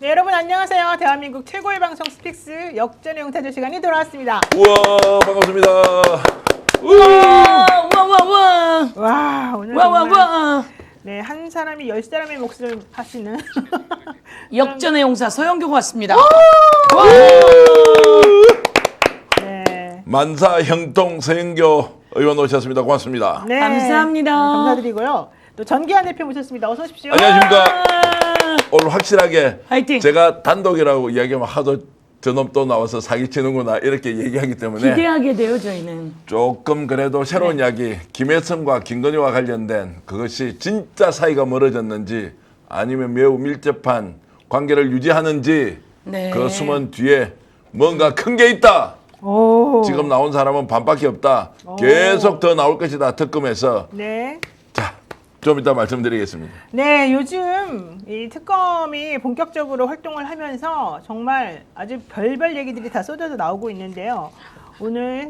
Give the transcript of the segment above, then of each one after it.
네, 여러분 안녕하세요. 대한민국 최고의 방송 스픽스 역전의 용타조 시간이 돌아왔습니다. 우와, 반갑습니다. 와와와 와, 오늘 와와와 네, 한 사람이 10사람의 몫을 하시는 역전의 용사 서영교가 왔습니다. 네. 만사 형통 서영교 의원 오셨습니다. 고맙습니다. 네. 감사합니다. 감사드리고요. 또 전기한 대표 모셨습니다. 어서 오십시오. 안녕하십니까. 오늘 확실하게 화이팅. 제가 단독이라고 이야기하면 하도 저놈 또 나와서 사기치는구나 이렇게 얘기하기 때문에 기대하게 돼요 저희는. 조금 그래도 새로운 이야기 김혜성과 김건희와 관련된 그것이 진짜 사이가 멀어졌는지 아니면 매우 밀접한 관계를 유지하는지 네. 그 숨은 뒤에 뭔가 큰 게 있다. 오. 지금 나온 사람은 반밖에 없다. 계속 더 나올 것이다. 특검에서. 네. 자, 좀 이따 말씀드리겠습니다. 네, 요즘 이 특검이 본격적으로 활동을 하면서 정말 아주 별별 얘기들이 다 쏟아져 나오고 있는데요. 오늘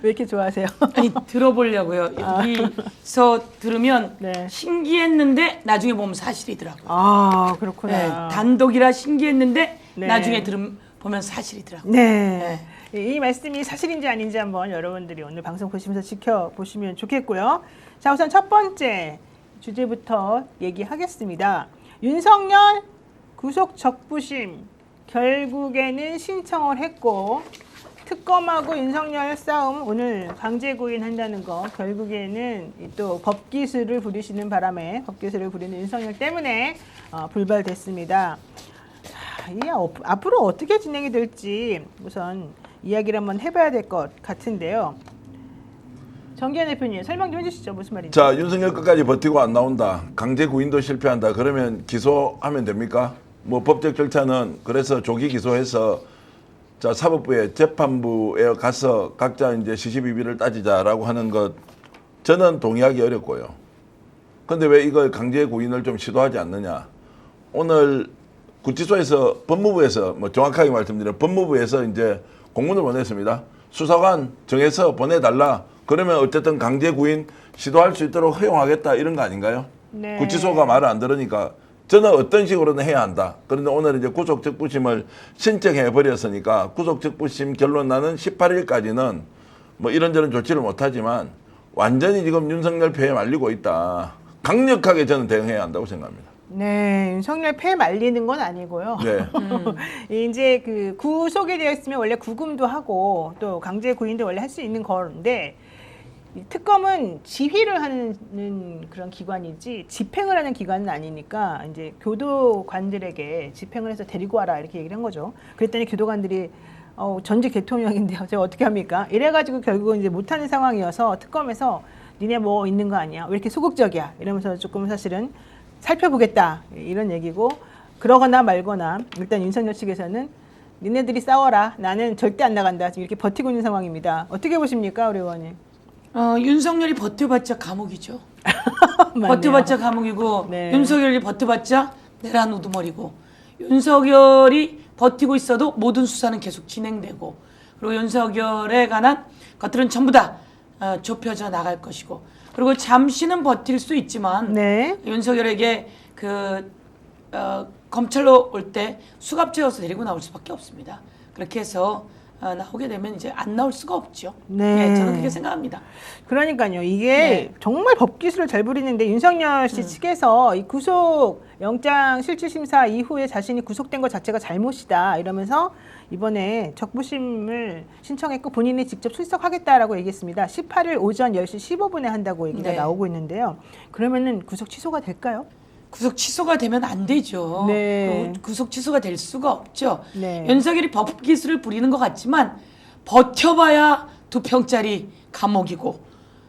왜 이렇게 좋아하세요? 아니 들어보려고요. 여기서 들으면 네. 신기했는데 나중에 보면 사실이더라고요. 아, 그렇구나. 네, 단독이라 신기했는데 네. 나중에 보면 사실이더라고요. 네. 이 말씀이 사실인지 아닌지 한번 여러분들이 오늘 방송 보시면서 지켜보시면 좋겠고요. 자, 우선 첫 번째 주제부터 얘기하겠습니다. 윤석열 구속 적부심 결국에는 신청을 했고 특검하고 윤석열 싸움 오늘 강제 구인한다는 거 결국에는 또 법기술을 부리시는 바람에 법기술을 부리는 윤석열 때문에 불발됐습니다. 앞으로 어떻게 진행이 될지 우선 이야기를 한번 해봐야 될 것 같은데요. 정기현 대표님 설명 좀 해주시죠. 무슨 말인지. 자, 윤석열 끝까지 버티고 안 나온다. 강제 구인도 실패한다. 그러면 기소하면 됩니까? 뭐 법적 절차는 그래서 조기 기소해서 자 사법부에 재판부에 가서 각자 이제 시시비비를 따지자라고 하는 것 저는 동의하기 어렵고요. 근데 왜 이걸 강제 구인을 좀 시도하지 않느냐? 오늘 구치소에서 법무부에서 뭐 정확하게 말씀드리면 법무부에서 이제 공문을 보냈습니다. 수사관 정해서 보내달라. 그러면 어쨌든 강제 구인 시도할 수 있도록 허용하겠다 이런 거 아닌가요? 네. 구치소가 말을 안 들으니까 저는 어떤 식으로든 해야 한다. 그런데 오늘 이제 구속적부심을 신청해 버렸으니까 구속적부심 결론 나는 18일까지는 뭐 이런저런 조치를 못하지만 완전히 지금 윤석열 패에 말리고 있다. 강력하게 저는 대응해야 한다고 생각합니다. 네, 윤석열 패 말리는 건 아니고요. 네. 이제 그 구속이 되어 있으면 원래 구금도 하고 또 강제 구인도 원래 할 수 있는 건데 이 특검은 지휘를 하는 그런 기관이지 집행을 하는 기관은 아니니까 이제 교도관들에게 집행을 해서 데리고 와라 이렇게 얘기를 한 거죠. 그랬더니 교도관들이 전직 대통령인데요. 제가 어떻게 합니까? 이래가지고 결국은 이제 못하는 상황이어서 특검에서 니네 뭐 있는 거 아니야? 왜 이렇게 소극적이야? 이러면서 조금 사실은 살펴보겠다 이런 얘기고 그러거나 말거나 일단 윤석열 측에서는 니네들이 싸워라. 나는 절대 안 나간다. 지금 이렇게 버티고 있는 상황입니다. 어떻게 보십니까, 우리 의원님? 윤석열이 버텨봤자 감옥이죠. 맞네요. 버텨봤자 감옥이고 네. 윤석열이 버텨봤자 내란 우두머리고 윤석열이 버티고 있어도 모든 수사는 계속 진행되고 그리고 윤석열에 관한 것들은 전부 다 좁혀져 나갈 것이고 그리고 잠시는 버틸 수 있지만 네. 윤석열에게 검찰로 올 때 수갑 채워서 데리고 나올 수밖에 없습니다. 그렇게 해서 나오게 되면 이제 안 나올 수가 없죠. 네. 저는 그렇게 생각합니다. 그러니까요. 이게 네. 정말 법기술을 잘 부리는데 윤석열 씨 측에서 이 구속 영장 실질심사 이후에 자신이 구속된 것 자체가 잘못이다 이러면서 이번에 적부심을 신청했고 본인이 직접 출석하겠다라고 얘기했습니다. 18일 오전 10시 15분에 한다고 얘기가 네. 나오고 있는데요. 그러면은 구속 취소가 될까요? 구속 취소가 되면 안 되죠. 네. 구속 취소가 될 수가 없죠. 네. 윤석열이 법기술을 부리는 것 같지만 버텨봐야 2평짜리 감옥이고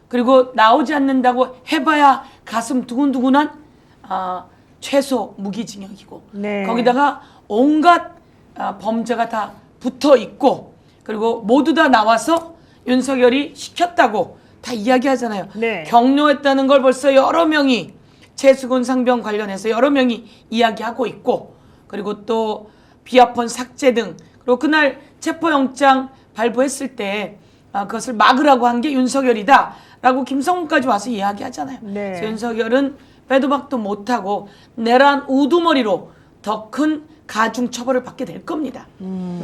그리고 나오지 않는다고 해봐야 가슴 두근두근한 최소 무기징역이고 네. 거기다가 온갖 범죄가 다 붙어 있고 그리고 모두 다 나와서 윤석열이 시켰다고 다 이야기하잖아요. 네. 격려했다는 걸 벌써 여러 명이 최수근 상병 관련해서 여러 명이 이야기하고 있고 그리고 또 비아폰 삭제 등 그리고 그날 체포영장 발부했을 때 그것을 막으라고 한 게 윤석열이다라고 김성훈까지 와서 이야기하잖아요. 네. 그래서 윤석열은 빼도 박도 못하고 내란 우두머리로 더 큰 가중 처벌을 받게 될 겁니다.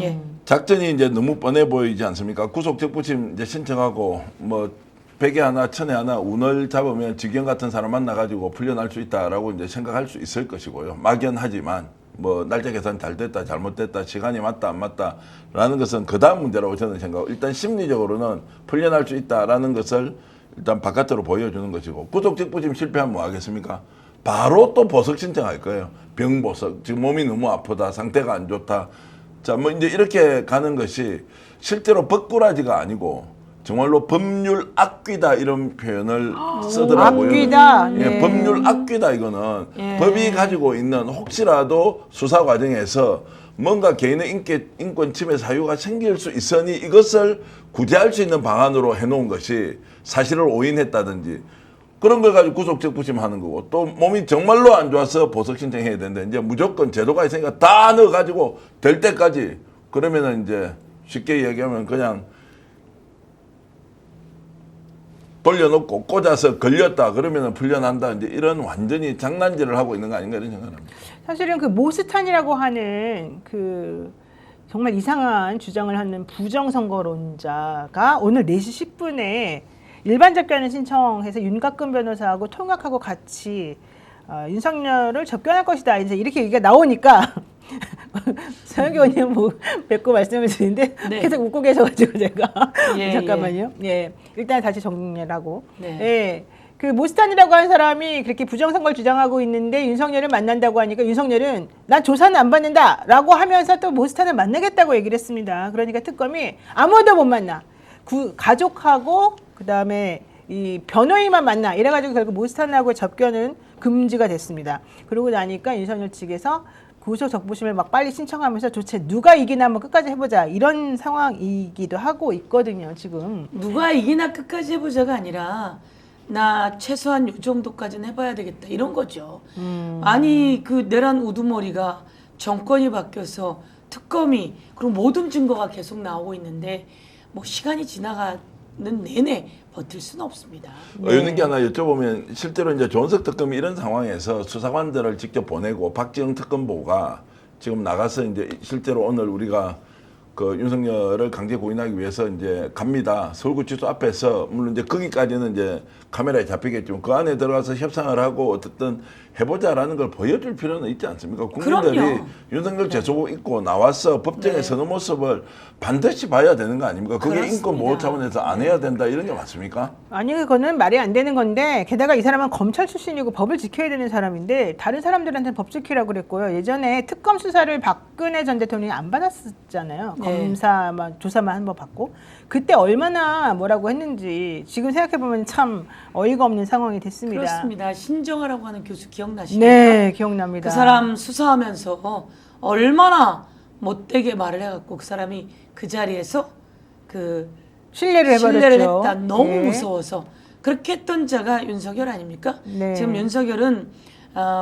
예. 작전이 이제 너무 뻔해 보이지 않습니까? 구속적부심 이제 신청하고 뭐 100에 하나, 1000에 하나 운을 잡으면 직영 같은 사람 만나가지고 풀려날 수 있다라고 이제 생각할 수 있을 것이고요. 막연하지만 뭐 날짜 계산 잘 됐다, 잘못됐다, 시간이 맞다, 안 맞다라는 것은 그 다음 문제라고 저는 생각하고 일단 심리적으로는 풀려날 수 있다라는 것을 일단 바깥으로 보여주는 것이고 구속적부심 실패하면 뭐 하겠습니까? 바로 또 보석 신청할 거예요. 병보석. 지금 몸이 너무 아프다. 상태가 안 좋다. 자, 뭐 이제 이렇게 가는 것이 실제로 법꾸라지가 아니고 정말로 법률 악귀다 이런 표현을 쓰더라고요. 악귀다. 예, 네. 법률 악귀다 이거는 예. 법이 가지고 있는 혹시라도 수사 과정에서 뭔가 개인의 인권 침해 사유가 생길 수 있으니 이것을 구제할 수 있는 방안으로 해놓은 것이 사실을 오인했다든지 그런 걸 가지고 구속적부심 하는 거고 또 몸이 정말로 안 좋아서 보석 신청해야 되는데 이제 무조건 제도가 있으니까 다 넣어가지고 될 때까지 그러면은 이제 쉽게 얘기하면 그냥 돌려놓고 꽂아서 걸렸다 그러면은 풀려난다 이제 이런 완전히 장난질을 하고 있는 거 아닌가 이런 생각을 합니다. 사실은 그 모스탄이라고 하는 그 정말 이상한 주장을 하는 부정선거론자가 오늘 4시 10분에 일반 접견을 신청해서 윤곽근 변호사하고 통역하고 같이 윤석열을 접견할 것이다. 이제 이렇게 얘기가 나오니까 서영기 의원님 뭐 뵙고 말씀을 드리는데 네. 계속 웃고 계셔가지고 제가 예, 잠깐만요. 예, 일단 다시 정리를 하고. 네. 예. 그 모스탄이라고 하는 사람이 그렇게 부정선거를 주장하고 있는데 윤석열을 만난다고 하니까 윤석열은 난 조사는 안 받는다라고 하면서 또 모스탄을 만나겠다고 얘기를 했습니다. 그러니까 특검이 아무도 못 만나. 가족하고 그다음에 이 변호인만 만나 이래가지고 결국 모스탄하고 접견은 금지가 됐습니다. 그러고 나니까 윤석열 측에서 구속 적부심을 막 빨리 신청하면서 도대체 누가 이기나 한번 끝까지 해보자 이런 상황이기도 하고 있거든요. 지금 누가 이기나 끝까지 해보자가 아니라 나 최소한 요 정도까지는 해봐야 되겠다 이런 거죠. 아니 그 내란 우두머리가 정권이 바뀌어서 특검이 그리고 모든 증거가 계속 나오고 있는데 뭐 시간이 지나가는 내내 버틸 수는 없습니다. 의원님께 하나 여쭤보면 실제로 이제 조은석 특검이 이런 상황에서 수사관들을 직접 보내고 박지영 특검보가 지금 나가서 이제 실제로 오늘 우리가 그 윤석열을 강제 구인하기 위해서 이제 갑니다. 서울구치소 앞에서 물론 이제 거기까지는 이제 카메라에 잡히겠지만 그 안에 들어가서 협상을 하고 어쨌든 해보자라는 걸 보여줄 필요는 있지 않습니까? 국민들이 그럼요. 윤석열 재소국 입고 나와서 법정에 서는 모습을 반드시 봐야 되는 거 아닙니까? 그게 그렇습니다. 인권 보호 차원에서 안 해야 된다 이런 게 맞습니까? 아니 그거는 말이 안 되는 건데 게다가 이 사람은 검찰 출신이고 법을 지켜야 되는 사람인데 다른 사람들한테는 법 지키라고 그랬고요. 예전에 특검 수사를 박근혜 전 대통령이 안 받았었잖아요. 네. 검사만 조사만 한 번 받고 그때 얼마나 뭐라고 했는지 지금 생각해 보면 참 어이가 없는 상황이 됐습니다. 그렇습니다. 신정아라고 하는 교수 기억나십니까? 네, 기억납니다. 그 사람 수사하면서 얼마나 못되게 말을 해갖고 그 사람이 그 자리에서 그 신뢰를 해버렸죠. 신뢰를 했다. 너무 네. 무서워서 그렇게 했던 자가 윤석열 아닙니까? 네. 지금 윤석열은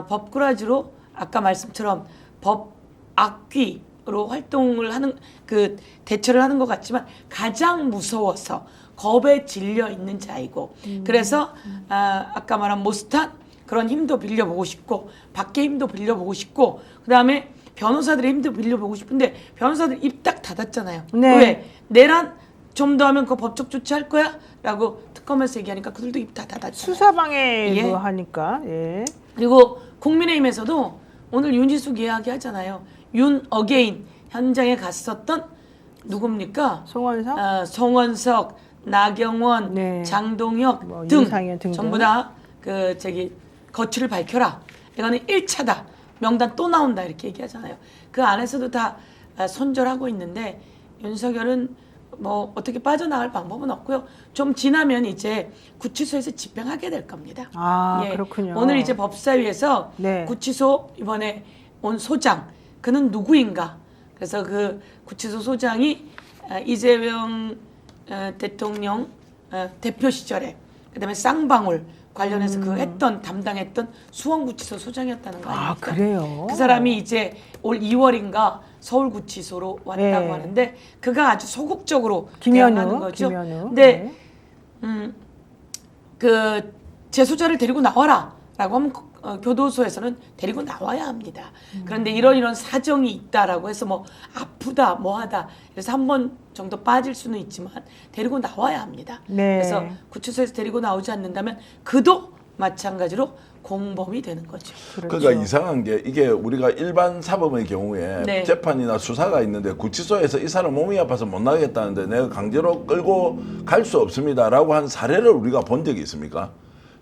법꾸라지로 아까 말씀처럼 법 악귀로 활동을 하는 그 대처를 하는 것 같지만 가장 무서워서 겁에 질려 있는 자이고 그래서 아까 말한 모스탄 그런 힘도 빌려보고 싶고 밖에 힘도 빌려보고 싶고 그다음에 변호사들의 힘도 빌려보고 싶은데 변호사들 입 딱 닫았잖아요. 네. 왜? 내란 좀 더 하면 그 법적 조치할 거야? 라고 특검에서 얘기하니까 그들도 입 다 닫았잖아요. 수사방해 예. 뭐 하니까. 예. 그리고 국민의힘에서도 오늘 윤지숙 이야기 하잖아요. 윤 어게인 현장에 갔었던 누굽니까? 송원석 송원석, 나경원, 네. 장동혁 뭐 등 윤상현 등등. 전부 다 그 거취를 밝혀라. 이거는 1차다. 명단 또 나온다 이렇게 얘기하잖아요. 그 안에서도 다 손절하고 있는데 윤석열은 뭐 어떻게 빠져나갈 방법은 없고요. 좀 지나면 이제 구치소에서 집행하게 될 겁니다. 아, 그렇군요. 오늘 이제 법사위에서 네. 구치소 이번에 온 소장 그는 누구인가? 그래서 그 구치소 소장이 이재명 대통령 대표 시절에 그다음에 쌍방울 관련해서 그 했던 담당했던 수원구치소 소장이었다는 거 아닙니까? 아, 그래요? 그 사람이 이제 올 2월인가 서울구치소로 왔다고 네. 하는데 그가 아주 소극적으로 김현우, 대응하는 거죠. 김현우. 근데 그 재소자를 데리고 나와라라고 하면 교도소에서는 데리고 나와야 합니다. 그런데 이런 사정이 있다라고 해서 뭐 아프다 뭐하다 그래서 한 번 정도 빠질 수는 있지만 데리고 나와야 합니다. 네. 그래서 구치소에서 데리고 나오지 않는다면 그도 마찬가지로 공범이 되는 거죠. 그렇죠. 그러니까 이상한 게 이게 우리가 일반 사범의 경우에 네. 재판이나 수사가 있는데 구치소에서 이 사람 몸이 아파서 못 나가겠다는데 내가 강제로 끌고 갈 수 없습니다라고 한 사례를 우리가 본 적이 있습니까?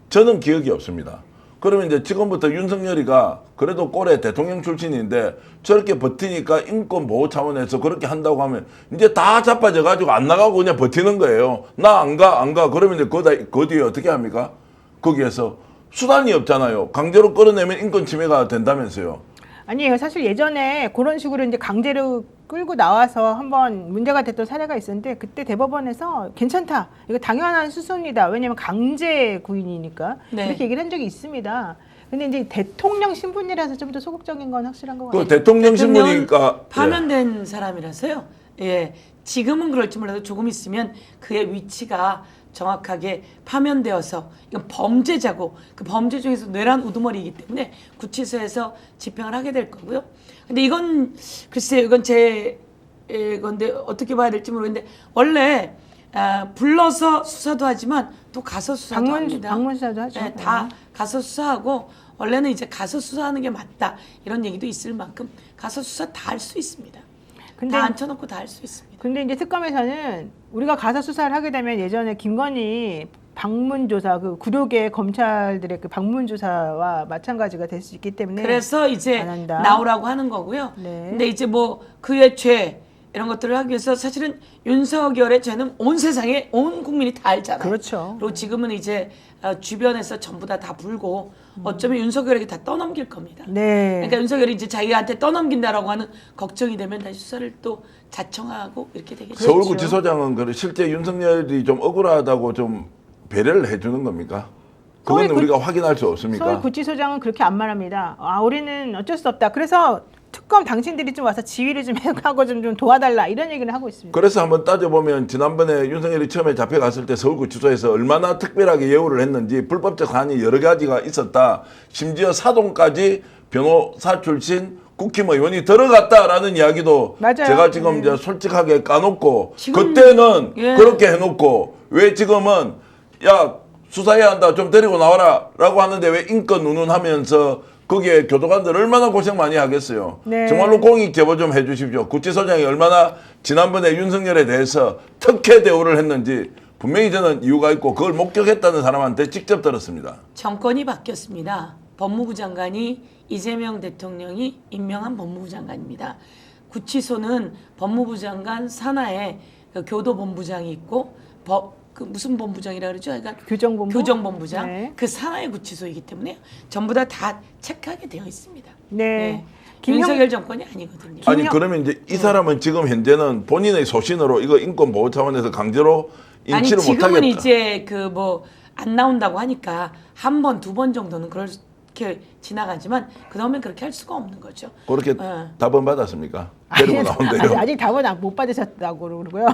저는 기억이 없습니다. 그러면 이제 지금부터 윤석열이가 그래도 꼴에 대통령 출신인데 저렇게 버티니까 인권 보호 차원에서 그렇게 한다고 하면 이제 다 자빠져 가지고 안 나가고 그냥 버티는 거예요. 나 안 가. 그러면 이제 그 뒤에 어떻게 합니까? 거기에서 수단이 없잖아요. 강제로 끌어내면 인권 침해가 된다면서요. 아니에요. 사실 예전에 그런 식으로 이제 강제로 끌고 나와서 한번 문제가 됐던 사례가 있었는데 그때 대법원에서 괜찮다. 이거 당연한 수순이다. 왜냐하면 강제 구인이니까 네. 이렇게 얘기를 한 적이 있습니다. 근데 이제 대통령 신분이라서 좀 더 소극적인 건 확실한 것 그 같아요. 대통령 신분이니까 파면된 사람이라서요. 예, 지금은 그럴지 몰라도 조금 있으면 그의 위치가 정확하게 파면되어서 이건 범죄자고 그 범죄 중에서 뇌란 우두머리이기 때문에 구치소에서 집행을 하게 될 거고요. 근데 이건 글쎄요, 이건 제 건데 어떻게 봐야 될지 모르겠는데 원래 불러서 수사도 하지만 또 가서 수사도 합니다. 방문 수사도 하죠. 네, 다 가서 수사하고 원래는 이제 가서 수사하는 게 맞다 이런 얘기도 있을 만큼 가서 수사 다 할 수 있습니다. 근데 다 앉혀놓고 다 할 수 있습니다. 근데 이제 특검에서는 우리가 가서 수사를 하게 되면 예전에 김건희 방문조사 그 구력의 검찰들의 그 방문조사와 마찬가지가 될 수 있기 때문에 그래서 이제 안 한다. 나오라고 하는 거고요. 네. 근데 이제 뭐 그의 죄 이런 것들을 하기 위해서 사실은 윤석열의 죄는 온 세상에 온 국민이 다 알잖아요. 그렇죠. 그리고 지금은 이제 주변에서 전부 다 불고 어쩌면 윤석열에게 다 떠넘길 겁니다. 네. 그러니까 윤석열이 이제 자기한테 떠넘긴다라고 하는 걱정이 되면 다시 수사를 또 자청하고 이렇게 되겠죠. 서울구치소장은 실제 윤석열이 좀 억울하다고 좀 배려를 해주는 겁니까? 그건 우리가 확인할 수 없습니까? 서울구치소장은 그렇게 안 말합니다. 우리는 어쩔 수 없다. 그래서 특검 당신들이 좀 와서 지휘를 좀 하고 좀 도와달라 이런 얘기를 하고 있습니다. 그래서 한번 따져보면 지난번에 윤석열이 처음에 잡혀갔을 때 서울구치소에서 얼마나 특별하게 예우를 했는지 불법적 사안이 여러 가지가 있었다. 심지어 사동까지 변호사 출신 국힘의원이 들어갔다라는 이야기도 맞아요. 제가 지금 이제 솔직하게 까놓고 지금, 그때는 예. 그렇게 해놓고 왜 지금은 야 수사해야 한다 좀 데리고 나와라 라고 하는데 왜 인권 운운하면서 거기에 교도관들 얼마나 고생 많이 하겠어요. 네. 정말로 공익 제보 좀 해주십시오. 구치소장이 얼마나 지난번에 윤석열에 대해서 특혜 대우를 했는지 분명히 저는 이유가 있고 그걸 목격했다는 사람한테 직접 들었습니다. 정권이 바뀌었습니다. 법무부 장관이 이재명 대통령이 임명한 법무부 장관입니다. 구치소는 법무부 장관 산하에 그 교도본부장이 있고 그 무슨 본부장이라 그러죠? 그러니까 교정본부? 교정본부장 네. 그 산하의 구치소이기 때문에 전부 다 체크하게 되어 있습니다. 네. 윤석열 정권이 아니거든요. 아니 그러면 이제 이 사람은 지금 현재는 본인의 소신으로 이거 인권 보호 차원에서 강제로 아니 인치를 지금은 못하겠다. 이제 그 뭐 안 나온다고 하니까 한 번, 두 번 정도는 그렇게 지나가지만 그 다음엔 그렇게 할 수가 없는 거죠. 그렇게 답은 받았습니까? 데리고 나온대요. 아직 답은 못 받으셨다고 그러고요.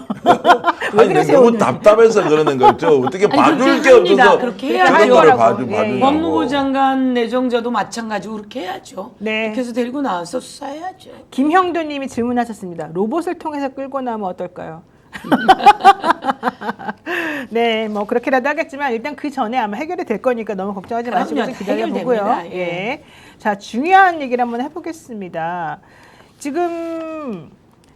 왜 아니 그러세요, 너무 오늘? 답답해서 그러는 거죠. 어떻게 아니, 봐줄 그렇게 게 합니다. 없어서 그렇게 그런 해야죠. 거를 하더라고. 예, 봐주냐고. 법무부 장관 내정자도 마찬가지로 그렇게 해야죠. 네. 그렇게 해서 데리고 나와서 수사해야죠. 김형도님이 질문하셨습니다. 로봇을 통해서 끌고 나오면 어떨까요? 네, 뭐 그렇게라도 하겠지만 일단 그 전에 아마 해결이 될 거니까 너무 걱정하지 마시고 그럼요. 좀 기다려보고요. 해결됩니다. 예. 예. 자, 중요한 얘기를 한번 해보겠습니다. 지금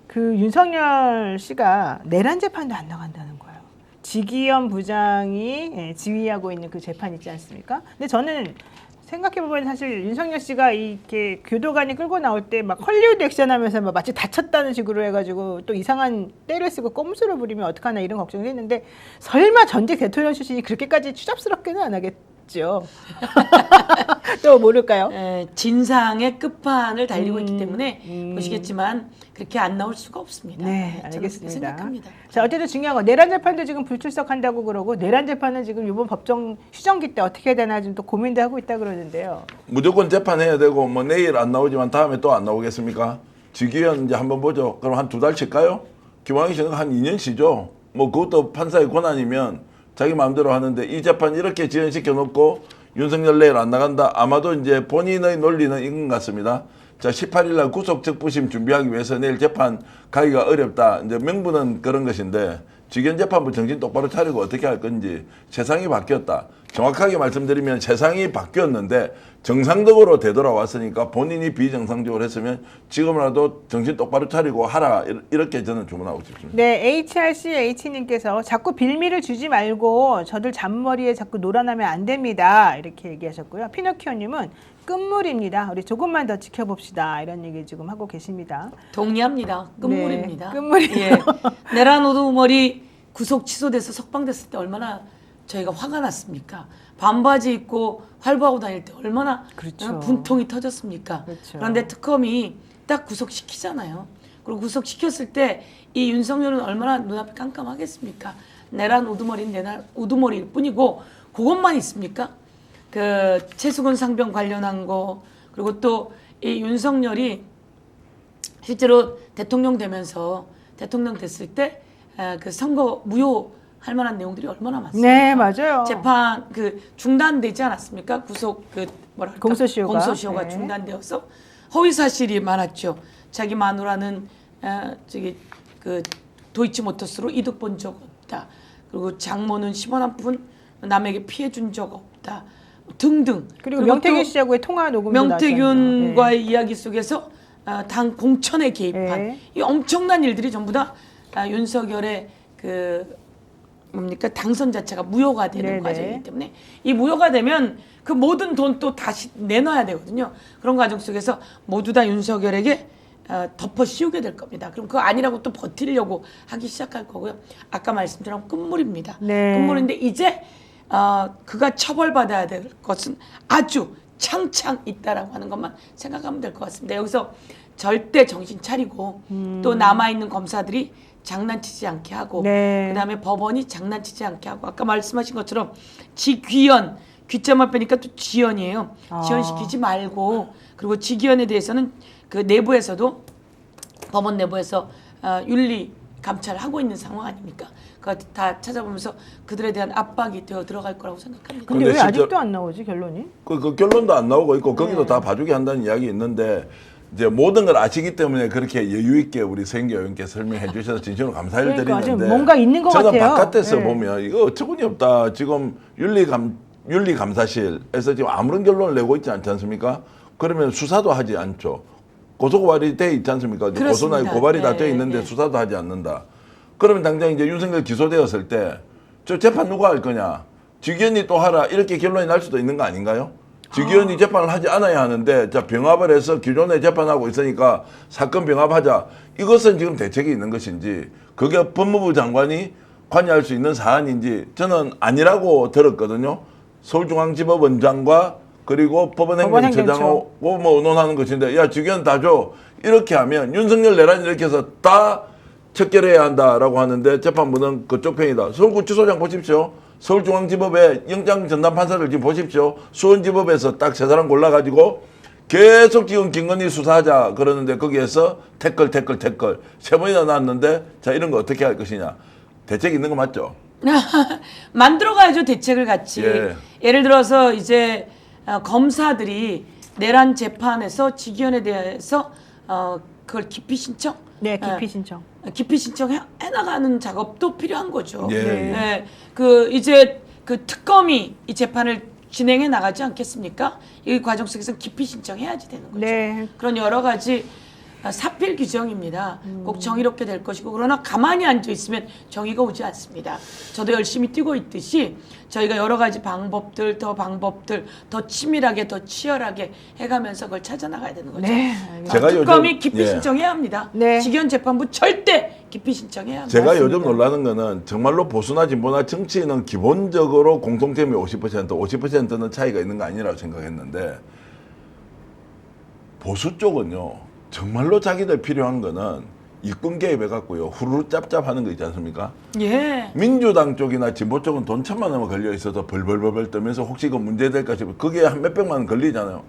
그 윤석열 씨가 내란 재판도 안 나간다는 거예요. 지기현 부장이 지휘하고 있는 그 재판 있지 않습니까? 근데 저는 생각해보면 사실 윤석열 씨가 이렇게 교도관이 끌고 나올 때 막 헐리우드 액션하면서 막 마치 다쳤다는 식으로 해가지고 또 이상한 때를 쓰고 꼼수를 부리면 어떡하나 이런 걱정을 했는데 설마 전직 대통령 출신이 그렇게까지 추잡스럽게는 안 하겠죠. 또 모를까요? 진상의 끝판을 달리고 있기 때문에 보시겠지만 그렇게 안 나올 수가 없습니다. 네, 저는 그렇게 알겠습니다. 생각합니다. 자, 어쨌든 중요한 건 내란 재판도 지금 불출석한다고 그러고 내란 재판은 지금 이번 법정 휴정기 때 어떻게 해야 되나 지금 또 고민도 하고 있다 그러는데요. 무조건 재판해야 되고 뭐 내일 안 나오지만 다음에 또 안 나오겠습니까? 지기현 이제 한번 보죠. 그럼 한 2달 쉴까요? 김왕희 씨는 한 2년 쉬죠. 뭐 그것도 판사의 권한이면 자기 마음대로 하는데 이 재판 이렇게 지연시켜 놓고 윤석열 내일 안 나간다. 아마도 이제 본인의 논리는 이건 같습니다. 자, 18일 날 구속 적부심 준비하기 위해서 내일 재판 가기가 어렵다. 이제 명분은 그런 것인데 직연 재판부 정신 똑바로 차리고 어떻게 할 건지 세상이 바뀌었다. 정확하게 말씀드리면 세상이 바뀌었는데 정상적으로 되돌아왔으니까 본인이 비정상적으로 했으면 지금이라도 정신 똑바로 차리고 하라. 이렇게 저는 주문하고 싶습니다. 네, HRCH님께서 자꾸 빌미를 주지 말고 저들 잔머리에 자꾸 놀아나면 안 됩니다. 이렇게 얘기하셨고요. 피노키오님은 끝물입니다. 우리 조금만 더 지켜봅시다. 이런 얘기 지금 하고 계십니다. 동의합니다. 끝물입니다. 네, 끝물이요. 예. 내란 우두머리 구속 취소돼서 석방됐을 때 얼마나 저희가 화가 났습니까? 반바지 입고 활보하고 다닐 때 얼마나 그렇죠. 분통이 터졌습니까? 그렇죠. 그런데 특검이 딱 구속시키잖아요. 그리고 구속시켰을 때 이 윤석열은 얼마나 눈앞이 깜깜하겠습니까? 내란 우두머리는 내란 우두머리일 뿐이고 그것만 있습니까? 그 최수근 상병 관련한 거 그리고 또 이 윤석열이 실제로 대통령 되면서 대통령 됐을 때 그 선거 무효할 만한 내용들이 얼마나 많습니까? 네, 맞아요. 재판 그 중단되지 않았습니까? 구속 그 뭐랄까 공소시효가. 네. 중단되어서 허위 사실이 많았죠. 자기 마누라는 저기 그 도이치모터스로 이득 본 적 없다. 그리고 장모는 10원 한 푼 남에게 피해 준 적 없다. 등등. 그리고 명태균 씨하고의 통화 녹음도 명태균과의 이야기 속에서 당 공천에 개입한 네. 이 엄청난 일들이 전부 다 윤석열의 그 뭡니까 당선 자체가 무효가 되는 네네. 과정이기 때문에 이 무효가 되면 그 모든 돈 또 다시 내놔야 되거든요. 그런 과정 속에서 모두 다 윤석열에게 덮어 씌우게 될 겁니다. 그럼 그거 아니라고 또 버티려고 하기 시작할 거고요. 아까 말씀드린 끝물입니다. 네. 끝물인데 이제 그가 처벌받아야 될 것은 아주 창창 있다라고 하는 것만 생각하면 될 것 같습니다. 여기서 절대 정신 차리고 또 남아있는 검사들이 장난치지 않게 하고 네. 그다음에 법원이 장난치지 않게 하고 아까 말씀하신 것처럼 지귀연 귀자만 빼니까 또 지연이에요. 지연시키지 말고 그리고 지귀연에 대해서는 그 내부에서도 법원 내부에서 윤리 감찰을 하고 있는 상황 아닙니까? 그거 다 찾아보면서 그들에 대한 압박이 되어 들어갈 거라고 생각합니다. 근데 근데 왜 실제- 아직도 안 나오지 결론이? 그 결론도 안 나오고 있고 거기도 네. 다 봐주기 한다는 이야기 있는데 이제 모든 걸 아시기 때문에 그렇게 여유 있게 우리 서인교 의원께서 설명해 주셔서 진심으로 감사를 그러니까 드리는데 지금 뭔가 있는 것 저는 같아요. 바깥에서 네. 보면 이거 어처구니 없다. 지금 윤리감사실에서 지금 아무런 결론을 내고 있지 않지 않습니까? 그러면 수사도 하지 않죠. 고소고발이 돼 있지 않습니까? 고소나 그렇습니다. 고발이 다 네, 돼 있는데 네. 수사도 하지 않는다. 그러면 당장 이제 윤석열 기소되었을 때 저 재판 누가 할 거냐? 직위원이 또 하라 이렇게 결론이 날 수도 있는 거 아닌가요? 직위원이 재판을 하지 않아야 하는데 자 병합을 해서 기존에 재판하고 있으니까 사건 병합하자. 이것은 지금 대책이 있는 것인지 그게 법무부 장관이 관여할 수 있는 사안인지 저는 아니라고 들었거든요. 서울중앙지법 원장과 그리고 법원행정처장하고 뭐 의논하는 것인데 야 직위원 다 줘. 이렇게 하면 윤석열 내란 이렇게 해서 다 척결해야 한다라고 하는데 재판부는 그쪽 편이다. 서울구치소장 보십시오. 서울중앙지법에 영장 전담 판사를 지금 보십시오. 수원지법에서 딱 세 사람 골라가지고 계속 지금 김건희 수사하자 그러는데 거기에서 태클 세 번이나 나왔는데 자 이런 거 어떻게 할 것이냐. 대책 있는 거 맞죠? 만들어가야죠 대책을 같이. 예. 예를 들어서 이제 검사들이 내란 재판에서 직위원에 대해서 그걸 기피 신청? 네, 기피 신청. 기피 신청해 나가는 작업도 필요한 거죠. 예. 예. 그 이제 그 특검이 이 재판을 진행해 나가지 않겠습니까? 이 과정 속에서 기피 신청해야지 되는 거죠. 네. 그런 여러 가지 사필 규정입니다. 꼭 정의롭게 될 것이고 그러나 가만히 앉아 있으면 정의가 오지 않습니다. 저도 열심히 뛰고 있듯이 저희가 여러 가지 방법들 더 치밀하게 더 치열하게 해가면서 그걸 찾아 나가야 되는 거죠. 네, 제가 특검이 요즘- 기피 예. 신청해야 합니다. 네. 직위원 재판부 절대 기피 신청해야 합니다. 제가 요즘 놀라는 거는 정말로 보수나 진보나 정치는 기본적으로 공통점이 50%는 차이가 있는 거 아니라고 생각했는데 보수 쪽은요. 정말로 자기들 필요한 거는 이권 개입해갖고요. 후루룩 짭짭하는 거 있지 않습니까? 예. 민주당 쪽이나 진보 쪽은 돈 1,000만 원만 걸려 있어서 벌벌벌 떨면서 혹시 이거 문제될까 싶어 그게 한 몇백만 원 걸리잖아요.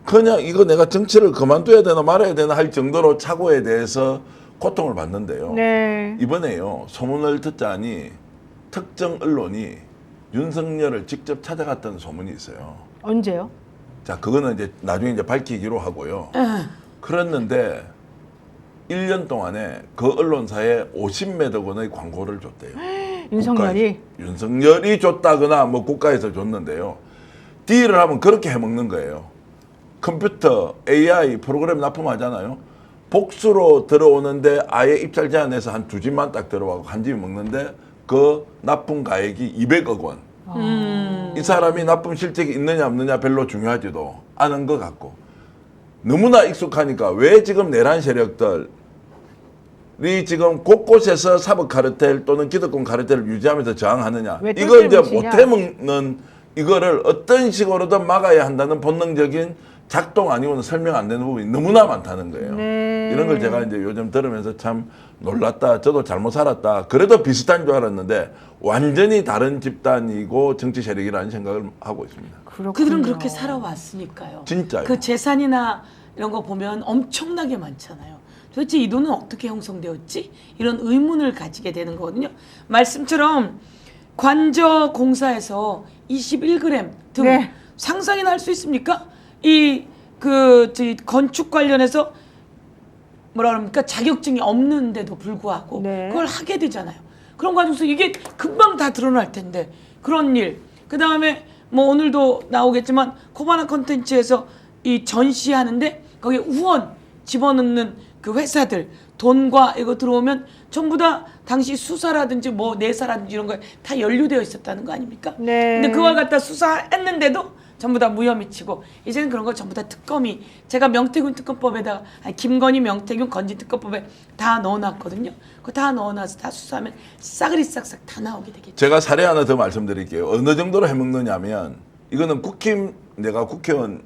그냥 이거 내가 정치를 그만둬야 되나 말아야 되나 할 정도로 착오에 대해서 고통을 받는데요. 네. 이번에요. 소문을 듣자니 특정 언론이 윤석열을 직접 찾아갔다는 소문이 있어요. 언제요? 자, 그거는 이제 나중에 이제 밝히기로 하고요. 그랬는데 1년 동안에 그 언론사에 50몇 원의 광고를 줬대요. 윤석열이? 윤석열이 줬다거나 뭐 국가에서 줬는데요. 딜을 하면 그렇게 해먹는 거예요. 컴퓨터, AI 프로그램 납품하잖아요. 복수로 들어오는데 아예 입찰 제한해서 한 2집만 딱 들어가고 한 집이 먹는데 그 납품 가액이 200억 원. 이 사람이 납품 실적이 있느냐 없느냐 별로 중요하지도 않은 것 같고 너무나 익숙하니까 왜 지금 내란 세력들이 지금 곳곳에서 사법 카르텔 또는 기득권 카르텔을 유지하면서 저항하느냐. 왜 이걸 이제 똘똘 뭉치냐? 못해먹는 이거를 어떤 식으로든 막아야 한다는 본능적인 작동 아니고는 설명 안 되는 부분이 너무나 많다는 거예요. 네. 이런 걸 제가 이제 요즘 들으면서 참 놀랐다. 저도 잘못 살았다. 그래도 비슷한 줄 알았는데 완전히 다른 집단이고 정치 세력이라는 생각을 하고 있습니다. 그렇군요. 그들은 그렇게 살아왔으니까요. 진짜요. 그 재산이나 이런 거 보면 엄청나게 많잖아요. 도대체 이 돈은 어떻게 형성되었지? 이런 의문을 가지게 되는 거거든요. 말씀처럼 관저공사에서 21g 등 네. 상상이나 할 수 있습니까? 건축 관련해서 뭐라 그럽니까? 자격증이 없는데도 불구하고 네. 그걸 하게 되잖아요. 그런 과정에서 이게 금방 다 드러날 텐데 그런 일. 그 다음에 뭐 오늘도 나오겠지만 코바나 컨텐츠에서 이 전시하는데 거기에 후원 집어넣는 그 회사들 돈과 이거 들어오면 전부 다 당시 수사라든지 뭐 내사라든지 이런 거에 다 연루되어 있었다는 거 아닙니까? 네. 근데 그걸 갖다 수사했는데도 전부 다 무혐의 치고 이제는 그런 거 전부 다 특검이 제가 명태균 특검법에다가 김건희 명태균 건진 특검법에 다 넣어놨거든요. 그거 다 넣어놔서 다 수사하면 싸그리 싹싹 다 나오게 되겠죠. 제가 사례 하나 더 말씀드릴게요. 어느 정도로 해먹느냐면 이거는 내가 국회의원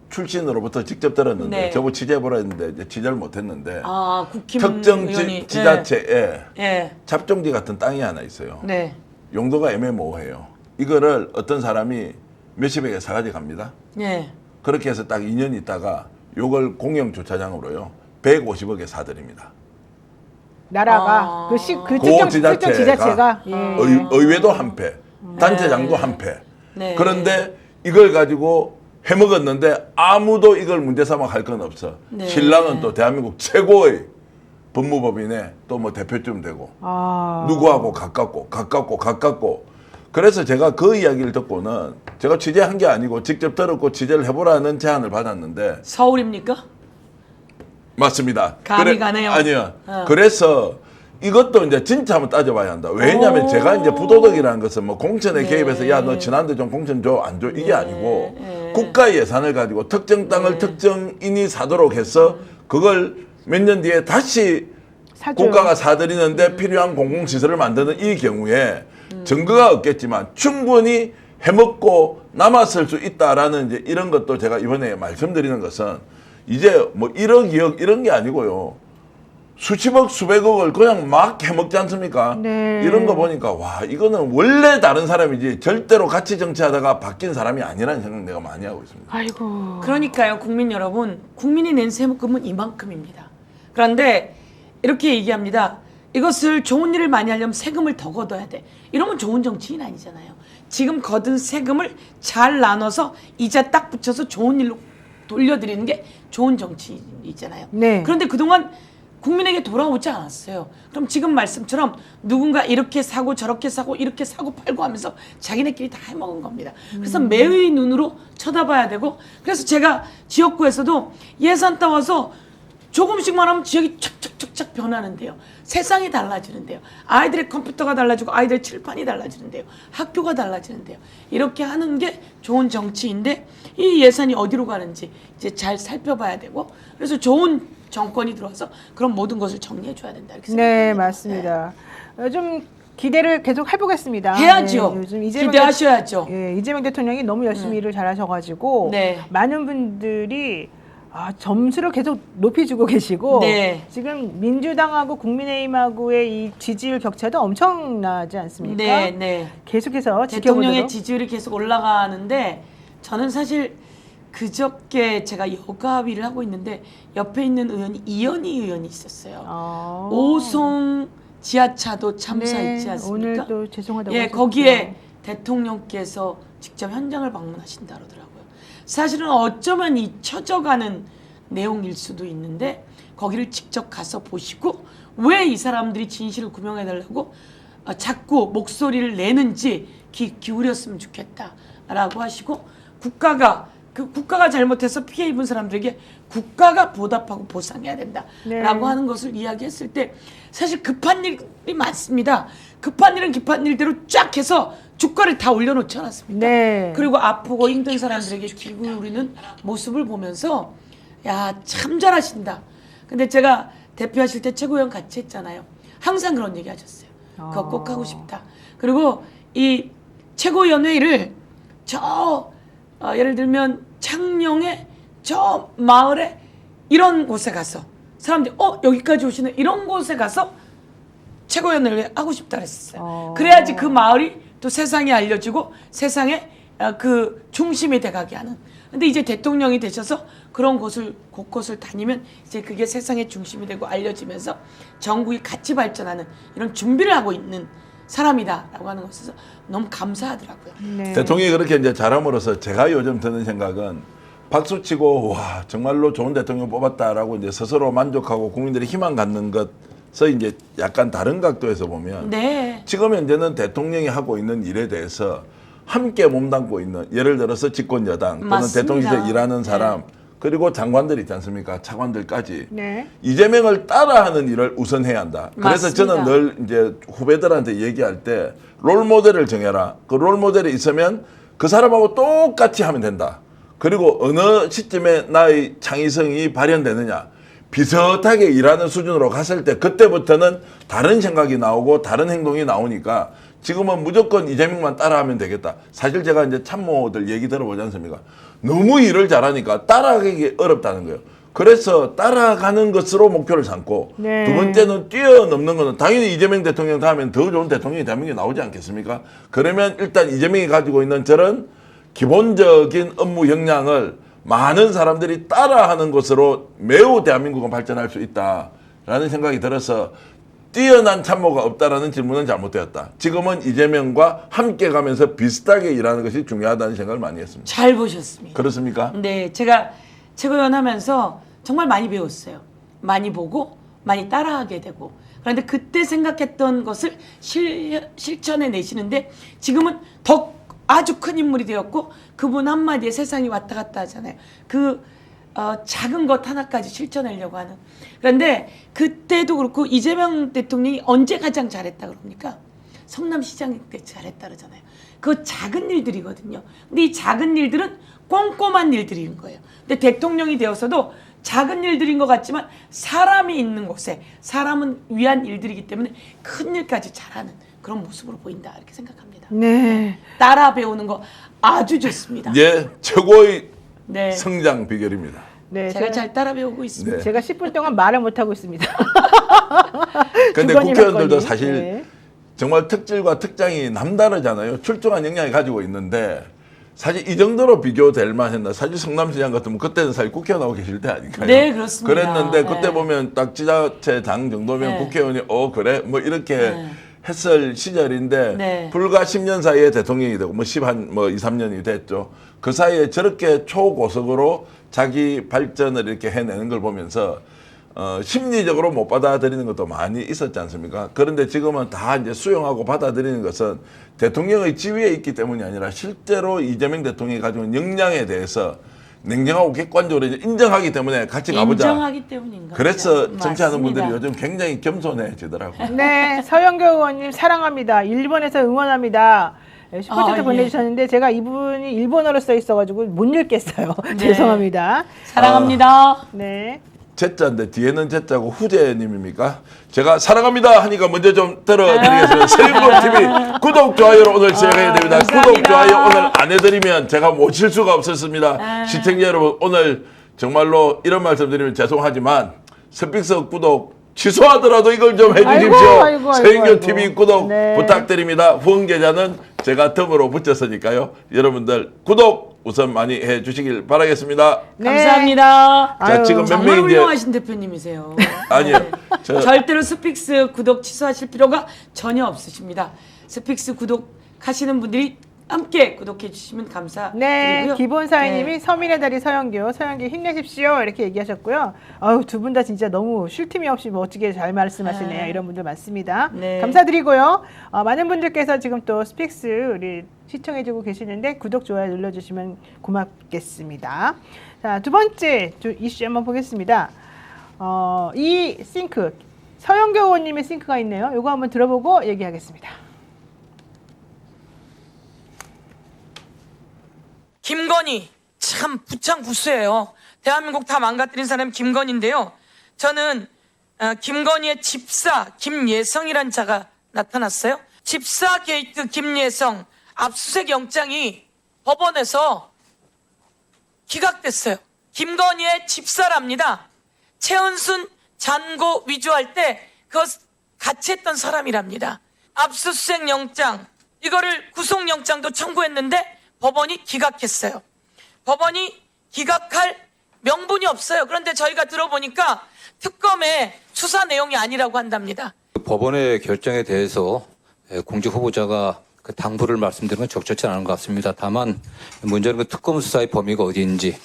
출신으로부터 직접 들었는데 네. 저거 취재해보라 했는데 이제 취재를 못했는데 아, 국힘 특정 의원이 지자체에 예. 잡종지 같은 땅이 하나 있어요. 네. 용도가 애매모호해요. 이거를 어떤 사람이 몇십억에 사가지 갑니다. 예. 그렇게 해서 딱 2년 있다가 요걸 공영 주차장으로요 150억에 사드립니다. 나라가 그 고 특정 지자체가 예. 의회도 한 패, 단체장도 한 패. 네. 그런데 이걸 가지고 해먹었는데 아무도 이걸 문제 삼아 할 건 없어. 네. 신랑은 또 대한민국 최고의 법무법인에 또 뭐 대표쯤 되고 아. 누구하고 가깝고 그래서 제가 그 이야기를 듣고는 제가 취재한 게 아니고 직접 들었고 취재를 해보라는 제안을 받았는데 서울입니까? 맞습니다. 감이 가네요. 아니요. 어. 그래서 이것도 이제 진짜 한번 따져봐야 한다. 왜냐하면 제가 이제 부도덕이라는 것은 뭐 공천에 네. 개입해서 야 너 지난데 좀 공천 줘 안 줘 이게 네. 아니고 네. 국가 예산을 가지고 특정 땅을 특정인이 사도록 해서 그걸 몇 년 뒤에 다시 사줘요. 국가가 사들이는데 필요한 공공시설을 만드는 이 경우에 증거가 없겠지만 충분히 해먹고 남았을 수 있다라는 이제 이런 것도 제가 이번에 말씀드리는 것은 이제 뭐 1억, 2억 이런 게 아니고요. 수십억, 수백억을 그냥 막 해먹지 않습니까? 네. 이런 거 보니까 와 이거는 원래 다른 사람이지 절대로 같이 정치하다가 바뀐 사람이 아니라는 생각 내가 많이 하고 있습니다. 아이고. 그러니까요, 국민 여러분, 국민이 낸 세금은 이만큼입니다. 그런데 이렇게 얘기합니다. 이것을 좋은 일을 많이 하려면 세금을 더 걷어야 돼. 이러면 좋은 정치인 아니잖아요. 지금 거둔 세금을 잘 나눠서 이자 딱 붙여서 좋은 일로 돌려드리는 게 좋은 정치인이잖아요. 네. 그런데 그동안 국민에게 돌아오지 않았어요. 그럼 지금 말씀처럼 누군가 이렇게 사고 저렇게 사고 이렇게 사고 팔고 하면서 자기네끼리 다 해먹은 겁니다. 그래서 매의 눈으로 쳐다봐야 되고 그래서 제가 지역구에서도 예산 따와서 조금씩만 하면 지역이 척척척척 변하는데요. 세상이 달라지는데요. 아이들의 컴퓨터가 달라지고 아이들의 칠판이 달라지는데요. 학교가 달라지는데요. 이렇게 하는 게 좋은 정치인데 이 예산이 어디로 가는지 이제 잘 살펴봐야 되고 그래서 좋은 정권이 들어와서 그런 모든 것을 정리해 줘야 된다 이렇게 네, 생각합니다. 맞습니다. 좀 기대를 계속 해보겠습니다. 해야죠. 네, 요즘 기대하셔야죠. 이재명 대통령이 너무 열심히 일을 잘하셔가지고 네. 많은 분들이 점수를 계속 높여주고 계시고 네. 지금 민주당하고 국민의힘하고의 이 지지율 격차도 엄청나지 않습니까? 네, 네. 계속해서 대통령의 지켜보도록. 지지율이 계속 올라가는데 저는 사실 그저께 제가 여가위를 하고 있는데 옆에 있는 의원이 이현희 의원이 있었어요. 오송 지하차도 참사했지 네, 않습니까? 오늘 또 죄송하다고 예, 하셨죠. 거기에 대통령께서 직접 현장을 방문하신다 그러더라고요. 사실은 어쩌면 잊혀져가는 내용일 수도 있는데 거기를 직접 가서 보시고 왜 이 사람들이 진실을 규명해달라고 자꾸 목소리를 내는지 기울였으면 좋겠다라고 하시고 국가가 잘못해서 피해 입은 사람들에게 국가가 보답하고 보상해야 된다라고 네. 하는 것을 이야기했을 때 사실 급한 일이 많습니다. 급한 일은 급한 일대로 쫙 해서 주가를 다 올려놓지 않았습니까? 네. 그리고 아프고 힘든 사람들에게 기울이는 모습을 보면서 야, 참 잘하신다. 근데 제가 대표하실 때 최고위원 같이 했잖아요. 항상 그런 얘기 하셨어요. 그거 꼭 하고 싶다. 그리고 이 최고위원회의를 예를 들면 창녕의 저 마을에 이런 곳에 가서 사람들이 여기까지 오시네 이런 곳에 가서 최고위원회를 하고 싶다 그랬었어요. 그래야지 그 마을이 또 세상에 알려지고 세상에 그 중심이 돼가게 하는. 근데 이제 대통령이 되셔서 그런 곳을 곳곳을 다니면 이제 그게 세상의 중심이 되고 알려지면서 전국이 같이 발전하는 이런 준비를 하고 있는 사람이다라고 하는 것에서 너무 감사하더라고요. 네. 대통령이 그렇게 이제 잘함으로써 제가 요즘 드는 생각은 박수치고 와 정말로 좋은 대통령 뽑았다라고 이제 스스로 만족하고 국민들이 희망 갖는 것서 이제 약간 다른 각도에서 보면 네. 지금 현재는 대통령이 하고 있는 일에 대해서 함께 몸담고 있는 예를 들어서 집권 여당 또는 맞습니다. 대통령실에 일하는 사람 네. 그리고 장관들 있지 않습니까? 차관들까지 네. 이재명을 따라하는 일을 우선해야 한다. 그래서 맞습니다. 저는 늘 이제 후배들한테 얘기할 때 롤모델을 정해라. 그 롤모델이 있으면 그 사람하고 똑같이 하면 된다. 그리고 어느 시점에 나의 창의성이 발현되느냐. 비슷하게 일하는 수준으로 갔을 때 그때부터는 다른 생각이 나오고 다른 행동이 나오니까 지금은 무조건 이재명만 따라하면 되겠다. 사실 제가 이제 참모들 얘기 들어보지 않습니까? 너무 일을 잘하니까 따라가기 어렵다는 거예요. 그래서 따라가는 것으로 목표를 삼고 네. 두 번째는 뛰어넘는 것은 당연히 이재명 대통령 다음엔 더 좋은 대통령이 대한민국에 나오지 않겠습니까? 그러면 일단 이재명이 가지고 있는 저런 기본적인 업무 역량을 많은 사람들이 따라하는 것으로 매우 대한민국은 발전할 수 있다라는 생각이 들어서 뛰어난 참모가 없다라는 질문은 잘못되었다. 지금은 이재명과 함께 가면서 비슷하게 일하는 것이 중요하다는 생각을 많이 했습니다. 잘 보셨습니다. 그렇습니까? 네, 제가 최고위원 하면서 정말 많이 배웠어요. 많이 보고 많이 따라하게 되고. 그런데 그때 생각했던 것을 실천해 내시는데 지금은 더 아주 큰 인물이 되었고 그분 한마디에 세상이 왔다 갔다 하잖아요. 작은 것 하나까지 실천하려고 하는. 그런데 그때도 그렇고 이재명 대통령이 언제 가장 잘했다 그럽니까? 성남시장 때 잘했다 그러잖아요. 그 작은 일들이거든요. 근데 이 작은 일들은 꼼꼼한 일들인 거예요. 근데 대통령이 되어서도 작은 일들인 것 같지만 사람이 있는 곳에 사람은 위한 일들이기 때문에 큰 일까지 잘하는 그런 모습으로 보인다 이렇게 생각합니다. 네. 따라 배우는 거 아주 좋습니다. 예, 최고의 네. 성장 비결입니다. 네. 제가 잘 따라 배우고 있습니다. 네. 제가 10분 동안 말을 못 하고 있습니다. 그런데 주거니 국회의원들도 받거니. 사실 네. 정말 특질과 특장이 남다르잖아요. 출중한 역량이 가지고 있는데 사실 이 정도로 비교될 만했나. 사실 성남시장 같으면 그때는 사실 국회의원하고 계실 때 아닌가요? 네, 그렇습니다. 그랬는데 그때 네. 보면 딱 지자체장 정도면 네. 국회의원이 그래? 뭐 이렇게 네. 했을 시절인데 네. 불과 10년 사이에 대통령이 되고 뭐 2, 3년이 됐죠. 그 사이에 저렇게 초고속으로 자기 발전을 이렇게 해내는 걸 보면서 심리적으로 못 받아들이는 것도 많이 있었지 않습니까? 그런데 지금은 다 이제 수용하고 받아들이는 것은 대통령의 지위에 있기 때문이 아니라 실제로 이재명 대통령이 가지고 있는 역량에 대해서 냉정하고 객관적으로 이제 인정하기 때문에 같이 가보자. 인정하기 때문인가. 그래서 정치하는 맞습니다. 분들이 요즘 굉장히 겸손해지더라고요. 네, 서영교 의원님 사랑합니다. 일본에서 응원합니다. 슈퍼챗도 예. 보내주셨는데 제가 이분이 일본어로 써 있어가지고 못 읽겠어요. 네. 죄송합니다. 사랑합니다. 네. 제자인데 뒤에는 제자고 후재님입니까? 제가 사랑합니다 하니까 먼저 좀 들어드리겠습니다. 세윤국 TV 구독 좋아요로 오늘 시작해야 됩니다. 감사합니다. 구독 좋아요 오늘 안 해드리면 제가 모실 수가 없었습니다. 시청자 여러분 오늘 정말로 이런 말씀 드리면 죄송하지만 스픽스 구독 취소하더라도 이걸 좀 해주십시오. 아이고, 세윤국 TV 구독 네. 부탁드립니다. 후원 계좌는 제가 덤으로 붙였으니까요. 여러분들 구독 우선 많이 해주시길 바라겠습니다. 네. 감사합니다. 자, 아유, 지금 몇 정말 명이 이제 훌륭하신 대표님이세요. 아니요. 저 절대로 스픽스 구독 취소하실 필요가 전혀 없으십니다. 스픽스 구독하시는 분들이 함께 구독해 주시면 감사드리고요. 네, 기본사회님이 네. 서민의 다리 서영교 힘내십시오 이렇게 얘기하셨고요. 아유, 두 분 다 진짜 너무 쉴 틈이 없이 멋지게 잘 말씀하시네요. 이런 분들 많습니다. 네. 감사드리고요. 많은 분들께서 지금 또 스픽스 우리 시청해주고 계시는데 구독, 좋아요 눌러주시면 고맙겠습니다. 자, 두 번째 이슈 한번 보겠습니다. 이 싱크, 서영교 의원님의 싱크가 있네요. 이거 한번 들어보고 얘기하겠습니다. 김건희 참 부창부수예요. 대한민국 다 망가뜨린 사람이 김건희인데요. 저는 김건희의 집사 김예성이란 자가 나타났어요. 집사 게이트 김예성 압수수색 영장이 법원에서 기각됐어요. 김건희의 집사랍니다. 최은순 잔고 위조할 때 그것 같이 했던 사람이랍니다. 압수수색 영장 이거를 구속영장도 청구했는데 법원이 기각했어요. 법원이 기각할 명분이 없어요. 그런데 저희가 들어보니까 특검의 수사 내용이 아니라고 한답니다. 법원의 결정에 대해서 공직 후보자가 그 당부를 말씀드리는 건 적절치 않은 것 같습니다. 다만 문제는 그 특검 수사의 범위가 어디인지,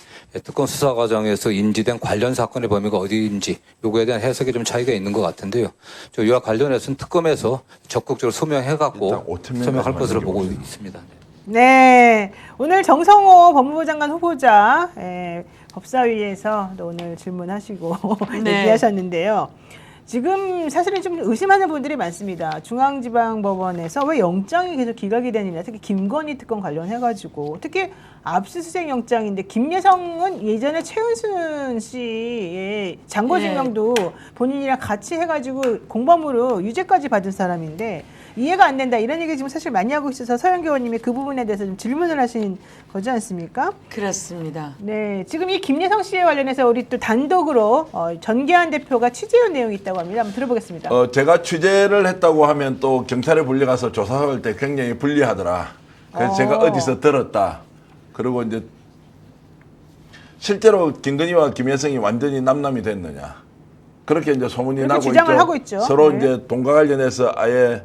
특검 수사 과정에서 인지된 관련 사건의 범위가 어디인지 요거에 대한 해석에 좀 차이가 있는 것 같은데요. 이와 관련해서는 특검에서 적극적으로 소명해갖고 소명할 것으로 보고 있습니다. 네, 오늘 정성호 법무부 장관 후보자 법사위에서 또 오늘 질문하시고 네. 얘기하셨는데요. 지금 사실은 좀 의심하는 분들이 많습니다. 중앙지방법원에서 왜 영장이 계속 기각이 되느냐, 특히 김건희 특검 관련해가지고 특히 압수수색 영장인데 김예성은 예전에 최은순 씨의 잔고증명도 본인이랑 같이 해가지고 공범으로 유죄까지 받은 사람인데 이해가 안 된다 이런 얘기 지금 사실 많이 하고 있어서 서영교 의원님이 그 부분에 대해서 좀 질문을 하신 거지 않습니까? 그렇습니다. 네, 지금 이 김예성 씨에 관련해서 우리 또 단독으로 전계한 대표가 취재한 내용이 있다고 합니다. 한번 들어보겠습니다. 제가 취재를 했다고 하면 또 경찰에 불려가서 조사할 때 굉장히 불리하더라. 그래서 제가 어디서 들었다. 그리고 이제 실제로 김건희와 김혜성이 완전히 남남이 됐느냐. 그렇게 이제 소문이 그렇게 나고 주장을 있죠. 하고 있죠. 서로 네. 이제 돈과 관련해서 아예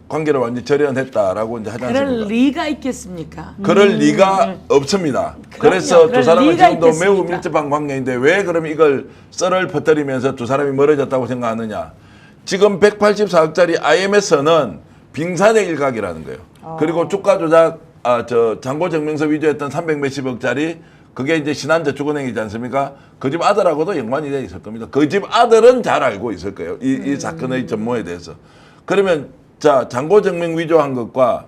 관계를 완전히 절연했다라고 이제 하지 않습니까? 그럴 리가 있겠습니까? 그럴 리가 없습니다. 그래서 두 그럴 사람은 리가 지금도 매우 있겠습니까? 밀접한 관계인데 왜 그럼 이걸 썰을 퍼뜨리면서 두 사람이 멀어졌다고 생각하느냐. 지금 184억짜리 IMS는 빙산의 일각이라는 거예요. 그리고 주가 조작, 잔고증명서 위조했던 300몇십억짜리 그게 이제 신한저축은행이지 않습니까? 그 집 아들하고도 연관이 돼 있을 겁니다. 그 집 아들은 잘 알고 있을 거예요. 이 사건의 전모에 대해서. 그러면 자, 잔고증명 위조한 것과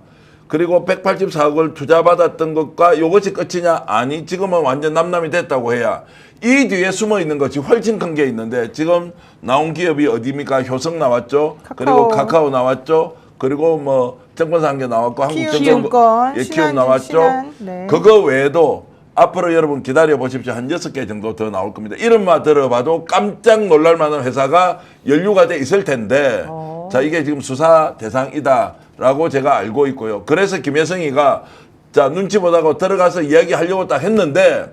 그리고 184억을 투자받았던 것과 이것이 끝이냐? 아니, 지금은 완전 남남이 됐다고 해야 이 뒤에 숨어 있는 것이 훨씬 큰 게 있는데 지금 나온 기업이 어디입니까? 효성 나왔죠. 그리고 카카오 나왔죠. 그리고 뭐 증권사 한 개 나왔고 키움권, 키움 신한, 나왔죠. 신한, 네. 그거 외에도 앞으로 여러분 기다려 보십시오. 한 6개 정도 더 나올 겁니다. 이름만 들어봐도 깜짝 놀랄 만한 회사가 연루가 돼 있을 텐데 자, 이게 지금 수사 대상이다라고 제가 알고 있고요. 그래서 김혜성이가 자, 눈치 보다가 들어가서 이야기하려고 딱 했는데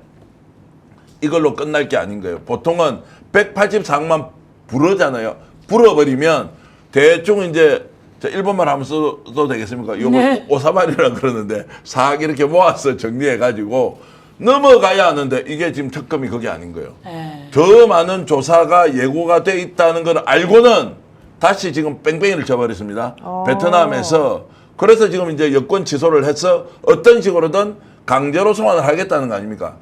이걸로 끝날 게 아닌 거예요. 보통은 184억만 불어잖아요. 불어버리면 대충 이제 자, 일본말 하면 써도 되겠습니까? 요거 네. 오사발이라 그러는데 싹 이렇게 모아서 정리해가지고 넘어가야 하는데 이게 지금 특검이 그게 아닌 거예요. 네. 더 많은 조사가 예고가 돼 있다는 걸 알고는 다시 지금 뺑뺑이를 쳐버렸습니다. 베트남에서. 그래서 지금 이제 여권 취소를 해서 어떤 식으로든 강제로 송환을 하겠다는 거 아닙니까?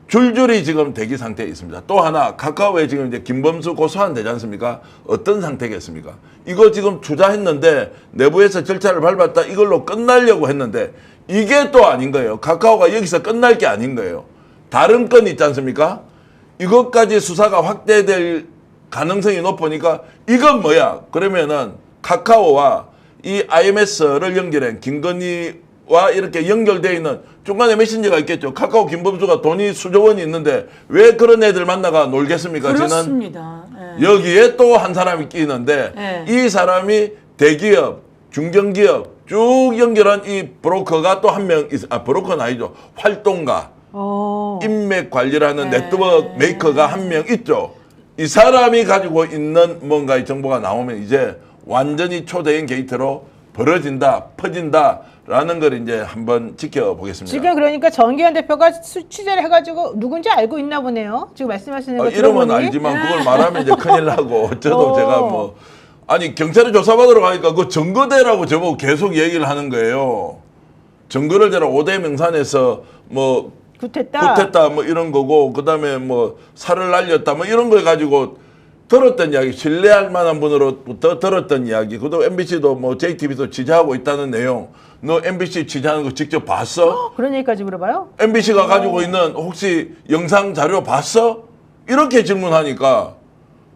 줄줄이 지금 대기 상태에 있습니다. 또 하나 카카오에 지금 이제 김범수 고소한 되지 않습니까? 어떤 상태겠습니까? 이거 지금 투자했는데 내부에서 절차를 밟았다 이걸로 끝나려고 했는데 이게 또 아닌 거예요. 카카오가 여기서 끝날 게 아닌 거예요. 다른 건 있지 않습니까? 이것까지 수사가 확대될 가능성이 높으니까 이건 뭐야? 그러면은 카카오와 이 IMS를 연결한 김건희와 이렇게 연결되어 있는 중간에 메신저가 있겠죠. 카카오 김범수가 돈이 수조 원이 있는데 왜 그런 애들 만나가 놀겠습니까? 저는 그렇습니다. 네. 여기에 또 한 사람이 끼는데 네. 이 사람이 대기업, 중견기업 쭉 연결한 이 브로커가 또 한 명 브로커는 아니죠. 활동가, 인맥 관리를 하는 네트워크 메이커가 한 명 있죠. 이 사람이 가지고 있는 뭔가의 정보가 나오면 이제 완전히 초대형 게이트로 벌어진다, 퍼진다라는 걸 이제 한번 지켜보겠습니다. 지금 그러니까 정기현 대표가 취재를 해가지고 누군지 알고 있나 보네요. 지금 말씀하시는 거 이름은 들어보니. 알지만 그걸 말하면 이제 큰일 나고 저도 오. 제가 뭐 아니 경찰에 조사받으러 가니까 그 증거대라고 저보고 계속 얘기를 하는 거예요. 증거를 대라 5대 명산에서 뭐 굿했다 뭐 이런 거고 그다음에 뭐 살을 날렸다 뭐 이런 걸 가지고 들었던 이야기 신뢰할 만한 분으로부터 들었던 이야기 그도 MBC도 뭐 JTBC도 취재하고 있다는 내용 너 MBC 취재하는 거 직접 봤어? 그런 얘기까지 물어봐요? MBC가 가지고 있는 혹시 영상 자료 봤어? 이렇게 질문하니까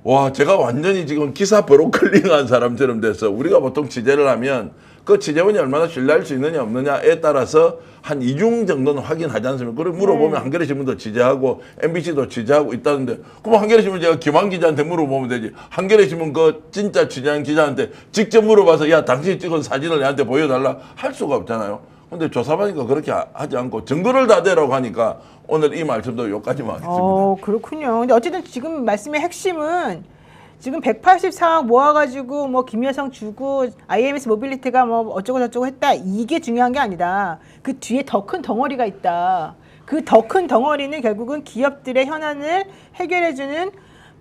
와 제가 완전히 지금 기사 브로클링한 사람처럼 돼서 우리가 보통 취재를 하면 그 취재원이 얼마나 신뢰할 수 있느냐 없느냐에 따라서 한 이중 정도는 확인하지 않습니까? 그걸 물어보면 한겨레 신문도 취재하고 MBC도 취재하고 있다는데 그럼 한겨레 신문 제가 김한 기자한테 물어보면 되지. 한겨레 신문 그 진짜 취재한 기자한테 직접 물어봐서 야 당신이 찍은 사진을 내한테 보여달라 할 수가 없잖아요. 근데 조사받으니까 그렇게 하지 않고 증거를 다 대라고 하니까 오늘 이 말씀도 여기까지만 하겠습니다. 그렇군요. 근데 어쨌든 지금 말씀의 핵심은 지금 184억 모아가지고 뭐 김여성 주고 IMS 모빌리티가 뭐 어쩌고 저쩌고 했다 이게 중요한 게 아니다. 그 뒤에 더 큰 덩어리가 있다. 그 더 큰 덩어리는 결국은 기업들의 현안을 해결해주는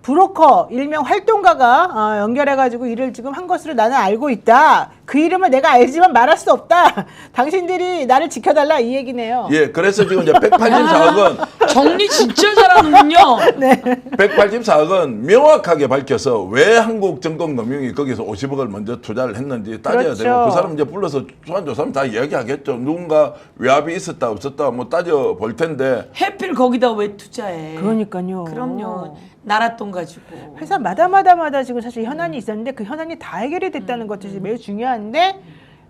브로커 일명 활동가가 연결해가지고 일을 지금 한 것으로 나는 알고 있다. 그 이름을 내가 알지만 말할 수 없다. 당신들이 나를 지켜달라 이 얘기네요. 예, 그래서 지금 이제 184억은 정리 진짜 잘하는군요. 184억은 명확하게 밝혀서 왜 한국증권금융이 거기서 50억을 먼저 투자를 했는지 따져야 그렇죠. 되고 그 사람 이제 불러서 소환조사하면 다 이야기하겠죠. 누군가 외압이 있었다 없었다 뭐 따져볼 텐데 해필 거기다 왜 투자해? 그러니까요. 그럼요. 나라 돈 가지고. 회사마다 지금 사실 현안이 있었는데 그 현안이 다 해결이 됐다는 것이 매우 중요한데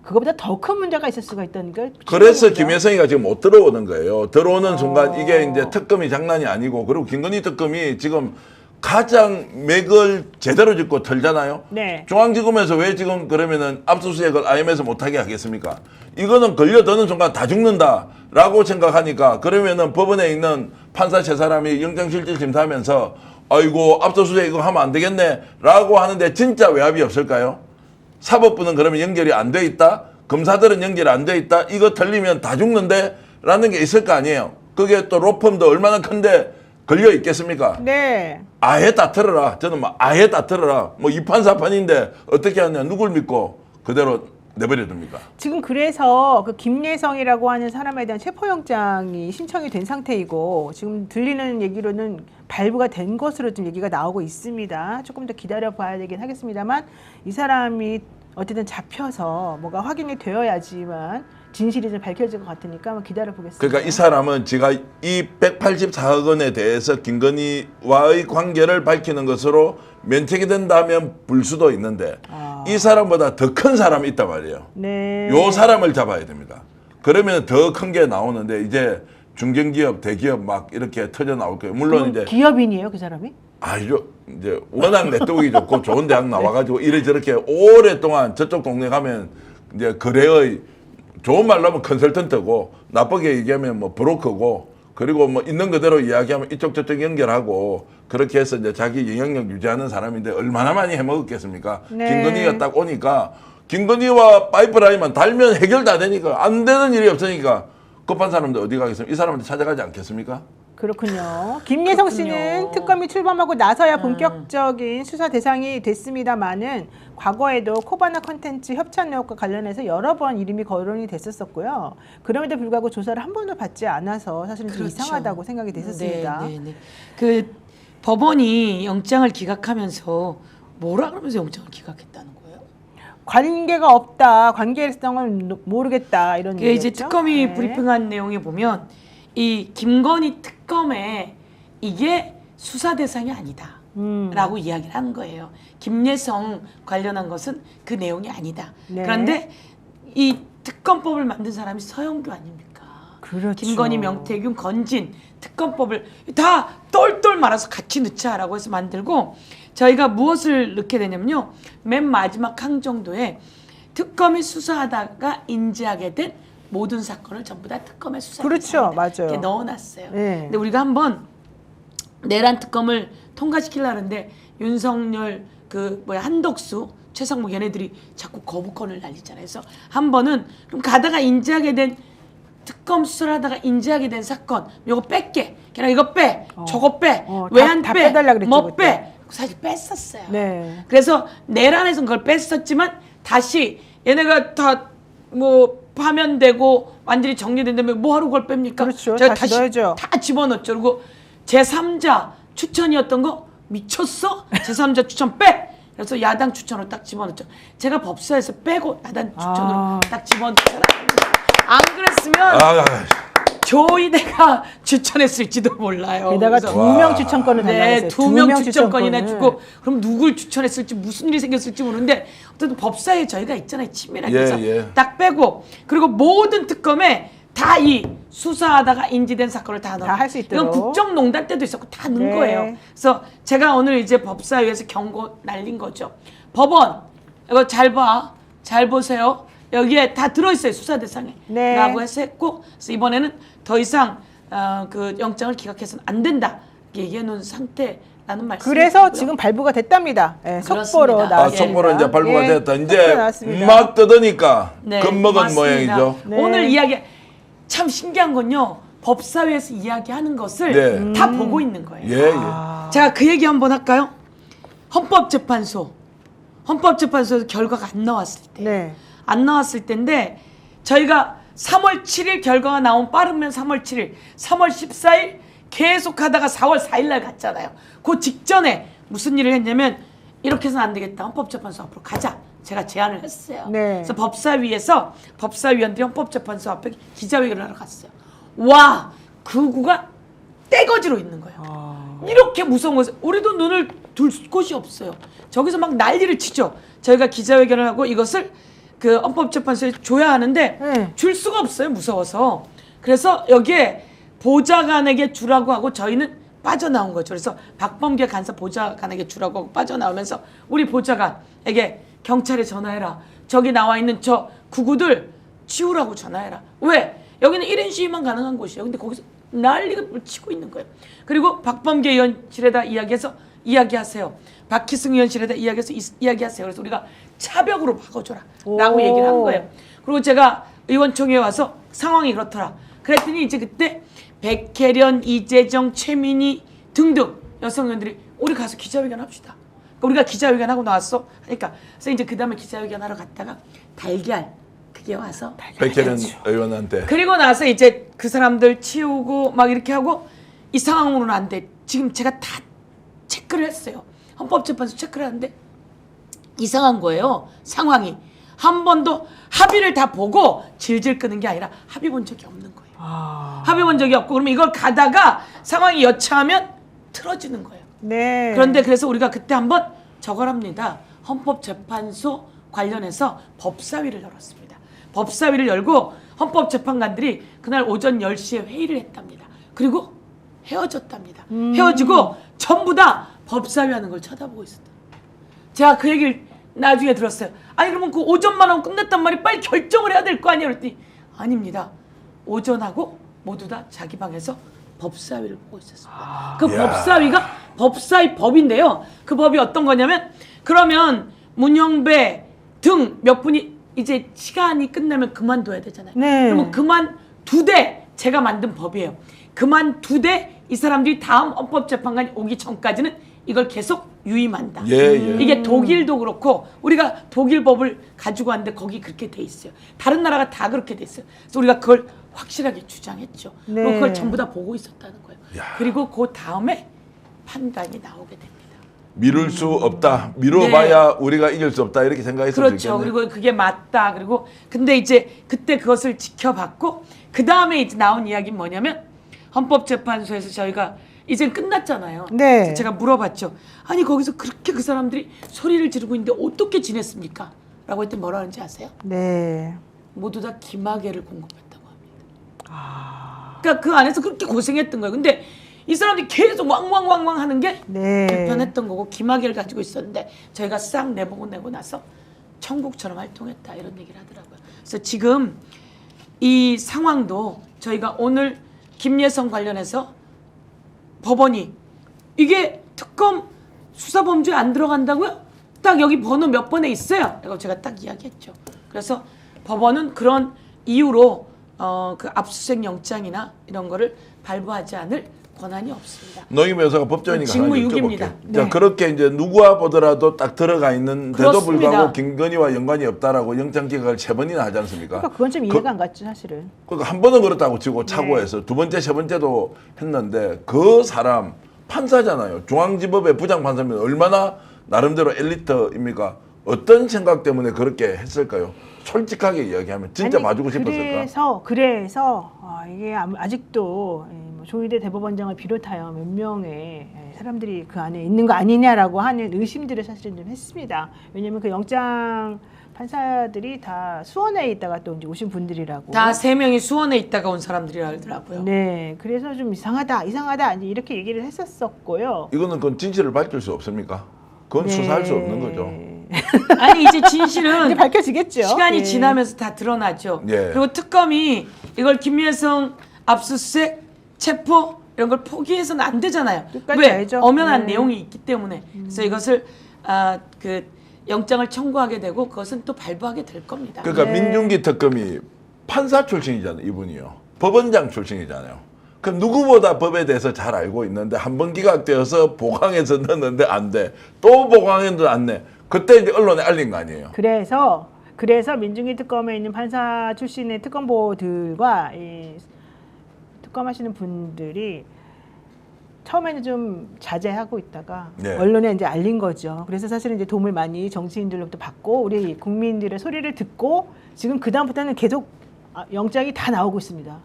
그거보다 더 큰 문제가 있을 수가 있다는 게 그래서 중요합니다. 김여성이가 지금 못 들어오는 거예요. 들어오는 순간 이게 이제 특검이 장난이 아니고 그리고 김건희 특검이 지금 가장 맥을 제대로 짚고 털잖아요. 네. 중앙지검에서 왜 지금 그러면은 압수수색을 IM에서 못하게 하겠습니까? 이거는 걸려드는 순간 다 죽는다라고 생각하니까 그러면은 법원에 있는 판사 세 사람이 영장실질 심사하면서 아이고 압수수색 이거 하면 안 되겠네라고 하는데 진짜 외압이 없을까요? 사법부는 그러면 연결이 안 돼 있다? 검사들은 연결이 안 돼 있다? 이거 틀리면 다 죽는데? 라는 게 있을 거 아니에요. 그게 또 로펌도 얼마나 큰데 걸려 있겠습니까? 네. 아예 다 틀어라. 저는 막 아예 다 틀어라. 뭐 이판사판인데 어떻게 하냐. 누굴 믿고 그대로 내버려 둡니까? 지금 그래서 그 김예성이라고 하는 사람에 대한 체포영장이 신청이 된 상태이고 지금 들리는 얘기로는 발부가 된 것으로 좀 얘기가 나오고 있습니다. 조금 더 기다려봐야 되긴 하겠습니다만 이 사람이 어쨌든 잡혀서 뭐가 확인이 되어야지만 진실이 좀 밝혀질 것 같으니까 한번 기다려보겠습니다. 그러니까 이 사람은 제가 이 184억 원에 대해서 김건희와의 관계를 밝히는 것으로 면책이 된다면 불 수도 있는데 이 사람보다 더 큰 사람이 있단 말이에요. 네. 요 사람을 잡아야 됩니다. 그러면 더 큰 게 나오는데 이제 중견기업, 대기업 막 이렇게 터져 나올 거예요. 물론 이제 기업인이에요, 그 사람이? 아니죠. 이제 워낙 내뜨기 좋고 좋은 대학 나와가지고 이래저렇게 오랫동안 저쪽 동네 가면 이제 거래의 좋은 말로 하면 컨설턴트고 나쁘게 얘기하면 뭐 브로커고 그리고 뭐 있는 그대로 이야기하면 이쪽 저쪽 연결하고 그렇게 해서 이제 자기 영향력 유지하는 사람인데 얼마나 많이 해먹었겠습니까? 네. 김건희가 딱 오니까 김건희와 파이프라인만 달면 해결 다 되니까 안 되는 일이 없으니까 급한 사람들 어디 가겠습니까? 이 사람한테 찾아가지 않겠습니까? 그렇군요. 김예성 씨는 그렇군요. 특검이 출범하고 나서야 본격적인 수사 대상이 됐습니다만은 과거에도 코바나 컨텐츠 협찬 의혹과 관련해서 여러 번 이름이 거론이 됐었었고요. 그럼에도 불구하고 조사를 한 번도 받지 않아서 사실은 좀 그렇죠. 이상하다고 생각이 됐었습니다. 네. 그 법원이 영장을 기각하면서 뭐라 그러면서 영장을 기각했다는 거예요? 관계가 없다, 관계성을 모르겠다 이런 그게 이제 얘기였죠? 특검이 네. 브리핑한 내용에 보면 이 김건희 특검에 이게 수사 대상이 아니다. 라고 이야기를 한 거예요. 김예성 관련한 것은 그 내용이 아니다. 네. 그런데 이 특검법을 만든 사람이 서영교 아닙니까? 그렇죠. 김건희, 명태균, 건진 특검법을 다 똘똘 말아서 같이 넣자라고 해서 만들고 저희가 무엇을 넣게 되냐면요. 맨 마지막 항 정도에 특검이 수사하다가 인지하게 된 모든 사건을 전부 다 특검에 수사 그렇죠. 대상이다. 맞아요. 이렇게 넣어놨어요. 네. 근데 우리가 한번 내란 특검을 통과시키려는데 윤석열 한덕수 최상목 얘네들이 자꾸 거부권을 날리잖아요. 그래서 한 번은 그럼 가다가 인지하게 된 특검 수사하다가 인지하게 된 사건 요거 뺄게. 그냥 이거 빼. 저거 빼. 왜 안 다 빼? 빼달라 그랬죠, 뭐 그때. 빼? 사실 뺐었어요. 네. 그래서 내란에서는 그걸 뺐었지만 다시 얘네가 다 뭐 파면되고 완전히 정리된다면 뭐하러 그걸 뺍니까? 그렇죠. 제가 다시 넣어야죠. 다 집어넣었죠. 그리고 제3자 추천이었던 거 미쳤어? 제3자 추천 빼! 그래서 야당 추천으로 딱 집어넣었죠. 제가 법사에서 빼고 야당 추천으로 딱 집어넣었잖아요. 안 그랬으면 조이대가 추천했을지도 몰라요. 게다가 그래서 2명 추천권을 달라고 네, 했어요. 2명 추천권이나 추천권을. 주고 그럼 누굴 추천했을지 무슨 일이 생겼을지 모르는데 어쨌든 법사에 저희가 있잖아요. 치밀하게 해서 딱 빼고 그리고 모든 특검에 다 이 수사하다가 인지된 사건을 다 넣어. 다 할 수 있도록. 이건 국정농단 때도 있었고 다 넣은 네. 거예요. 그래서 제가 오늘 이제 법사위에서 경고 날린 거죠. 법원 이거 잘 봐. 잘 보세요. 여기에 다 들어있어요. 수사 대상에. 네. 라고 해서 했고 그래서 이번에는 더 이상 그 영장을 기각해서는 안 된다. 얘기해 놓은 상태라는 말씀. 그래서 지금 발부가 됐답니다. 네, 속보로 그렇습니다. 나왔습니다. 속보로 이제 발부가 예, 됐다. 속보로 이제 나왔습니다. 막 뜯으니까 네, 겁먹은 맞습니다. 모양이죠. 네. 오늘 이야기 참 신기한 건요. 법사위에서 이야기하는 것을 네. 다 보고 있는 거예요. 예, 예. 제가 그 얘기 한번 할까요? 헌법재판소에서 결과가 안 나왔을 때. 네. 안 나왔을 때인데 저희가 3월 7일 결과가 나온 빠르면 3월 7일, 3월 14일 계속 하다가 4월 4일 날 갔잖아요. 그 직전에 무슨 일을 했냐면 이렇게 해서는 안 되겠다. 헌법재판소 앞으로 가자. 제가 제안을 했어요. 네. 그래서 법사위에서 법사위원들이 헌법재판소 앞에 기자회견을 하러 갔어요. 와, 그 구가 떼거지로 있는 거예요. 이렇게 무서운 것을 우리도 눈을 둘 곳이 없어요. 저기서 막 난리를 치죠. 저희가 기자회견을 하고 이것을 그 헌법재판소에 줘야 하는데 네. 줄 수가 없어요. 무서워서. 그래서 여기에 보좌관에게 주라고 하고 저희는 빠져나온 거죠. 그래서 박범계 간사 보좌관에게 주라고 하고 빠져나오면서 우리 보좌관에게 경찰에 전화해라. 저기 나와 있는 저 구구들 치우라고 전화해라. 왜? 여기는 1인 시위만 가능한 곳이에요. 근데 거기서 난리가 치고 있는 거예요. 그리고 박범계 의원실에다 이야기하세요. 박희승 의원실에다 이야기하세요. 그래서 우리가 차벽으로 바꿔줘라 라고 얘기를 한 거예요. 그리고 제가 의원총회에 와서 상황이 그렇더라. 그랬더니 이제 그때 백혜련, 이재정, 최민희 등등 여성 의원들이 우리 가서 기자회견 합시다. 그러니까 우리가 기자회견 하고 나왔어. 하니까 그래서 이제 그 다음에 기자회견 하러 갔다가 달걀 그게 와서 백혜련 의원한테 그리고 나서 이제 그 사람들 치우고 막 이렇게 하고 이 상황으로는 안 돼. 지금 제가 다 체크를 했어요. 헌법재판소 체크를 하는데 이상한 거예요. 상황이. 한 번도 합의를 다 보고 질질 끄는 게 아니라 합의 본 적이 없는 거예요. 합의 본 적이 없고 그러면 이걸 가다가 상황이 여차하면 틀어지는 거예요. 네. 그런데 그래서 우리가 그때 한번 저걸 합니다. 헌법재판소 관련해서 법사위를 열었습니다. 법사위를 열고 헌법재판관들이 그날 오전 10시에 회의를 했답니다. 그리고 헤어졌답니다. 헤어지고 전부 다 법사위 하는 걸 쳐다보고 있었다. 제가 그 얘기를 나중에 들었어요. 아니 그러면 그 오전만 하면 끝났단 말이 빨리 결정을 해야 될 거 아니에요? 그랬더니 아닙니다. 오전하고 모두 다 자기 방에서 법사위를 보고 있었습니다. 그 법사위가 법사위 법인데요. 그 법이 어떤 거냐면 그러면 문영배 등 몇 분이 이제 시간이 끝나면 그만둬야 되잖아요. 네. 그러면 그만두되 제가 만든 법이에요. 그만두되 이 사람들이 다음 헌법재판관이 오기 전까지는 이걸 계속 유임한다. 이게 독일도 그렇고 우리가 독일 법을 가지고 왔는데 거기 그렇게 돼 있어요. 다른 나라가 다 그렇게 돼 있어요. 그래서 우리가 그걸 확실하게 주장했죠. 네. 그리고 그걸 전부 다 보고 있었다는 거예요. 그리고 그 다음에 판단이 나오게 됩니다. 미룰 수 없다. 미뤄봐야 우리가 이길 수 없다. 이렇게 생각했을 그렇죠. 수 있겠네. 그리고 그게 맞다. 그리고 근데 이제 그때 그것을 지켜봤고 그 다음에 이제 나온 이야기는 뭐냐면 헌법재판소에서 저희가 이제 끝났잖아요. 네. 그래서 제가 물어봤죠. 아니 거기서 그렇게 그 사람들이 소리를 지르고 있는데 어떻게 지냈습니까? 라고 했더니 뭐라 하는지 아세요? 네. 모두 다 기마개를 공급했다고 합니다. 그러니까 그 안에서 그렇게 고생했던 거예요. 근데 이 사람들이 계속 왕왕왕왕 하는 게 네. 불편했던 거고 기마개를 가지고 있었는데 저희가 싹 내고 나서 천국처럼 활동했다 이런 얘기를 하더라고요. 그래서 지금 이 상황도 저희가 오늘 김예성 관련해서 법원이 이게 특검 수사범주에 안 들어간다고요? 딱 여기 번호 몇 번에 있어요. 이거 제가 딱 이야기했죠. 그래서 법원은 그런 이유로 그 압수수색 영장이나 이런 거를 발부하지 않을 권한이 없습니다. 노임 여사가 법조인이니까 직무유기입니다. 자, 네. 그렇게 이제 누구와 보더라도 딱 들어가 있는데도 그렇습니다. 불구하고 김건희와 연관이 없다라고 영장 기각을 3번이나 하지 않습니까? 그러니까 그건 좀 이해가 안 갔죠, 사실은. 그러니까 한 번은 그렇다고 치고 차고해서 두 번째, 세 번째도 했는데 그 사람 판사잖아요. 중앙지법의 부장판사면 얼마나 나름대로 엘리트입니까? 어떤 생각 때문에 그렇게 했을까요? 솔직하게 이야기하면 진짜 아니, 봐주고 싶었을까? 그래서 이게 아직도 뭐 조희대 대법원장을 비롯하여 몇 명의 사람들이 그 안에 있는 거 아니냐라고 하는 의심들을 사실은 좀 했습니다. 왜냐하면 그 영장 판사들이 다 수원에 있다가 또 이제 오신 분들이라고. 다 3명이 수원에 있다가 온 사람들이라더라고요. 네, 그래서 좀 이상하다 이제 이렇게 얘기를 했었었고요. 이거는 그건 진실을 밝힐 수 없습니까? 그건 수사할 수 없는 거죠. 아니 이제 진실은 이제 밝혀지겠죠. 시간이 예. 지나면서 다 드러나죠. 예. 그리고 특검이 이걸 김여성 압수수색, 체포 이런 걸 포기해서는 안 되잖아요. 끝까지 왜? 알죠. 엄연한 네. 내용이 있기 때문에. 그래서 이것을 그 영장을 청구하게 되고 그것은 또 발부하게 될 겁니다. 그러니까 네. 민중기 특검이 판사 출신이잖아요, 이분이요. 법원장 출신이잖아요. 그럼 누구보다 법에 대해서 잘 알고 있는데 한 번 기각되어서 보강해서 넣었는데 안 돼. 또 보강해도 안 돼. 그때 이제 언론에 알린 거 아니에요. 그래서 민중기 특검에 있는 판사 출신의 특검보들과 이 특검하시는 분들이 처음에는 좀 자제하고 있다가 네. 언론에 이제 알린 거죠. 그래서 사실은 이제 도움을 많이 정치인들로부터 받고 우리 국민들의 소리를 듣고 지금 그 다음부터는 계속 영장이 다 나오고 있습니다.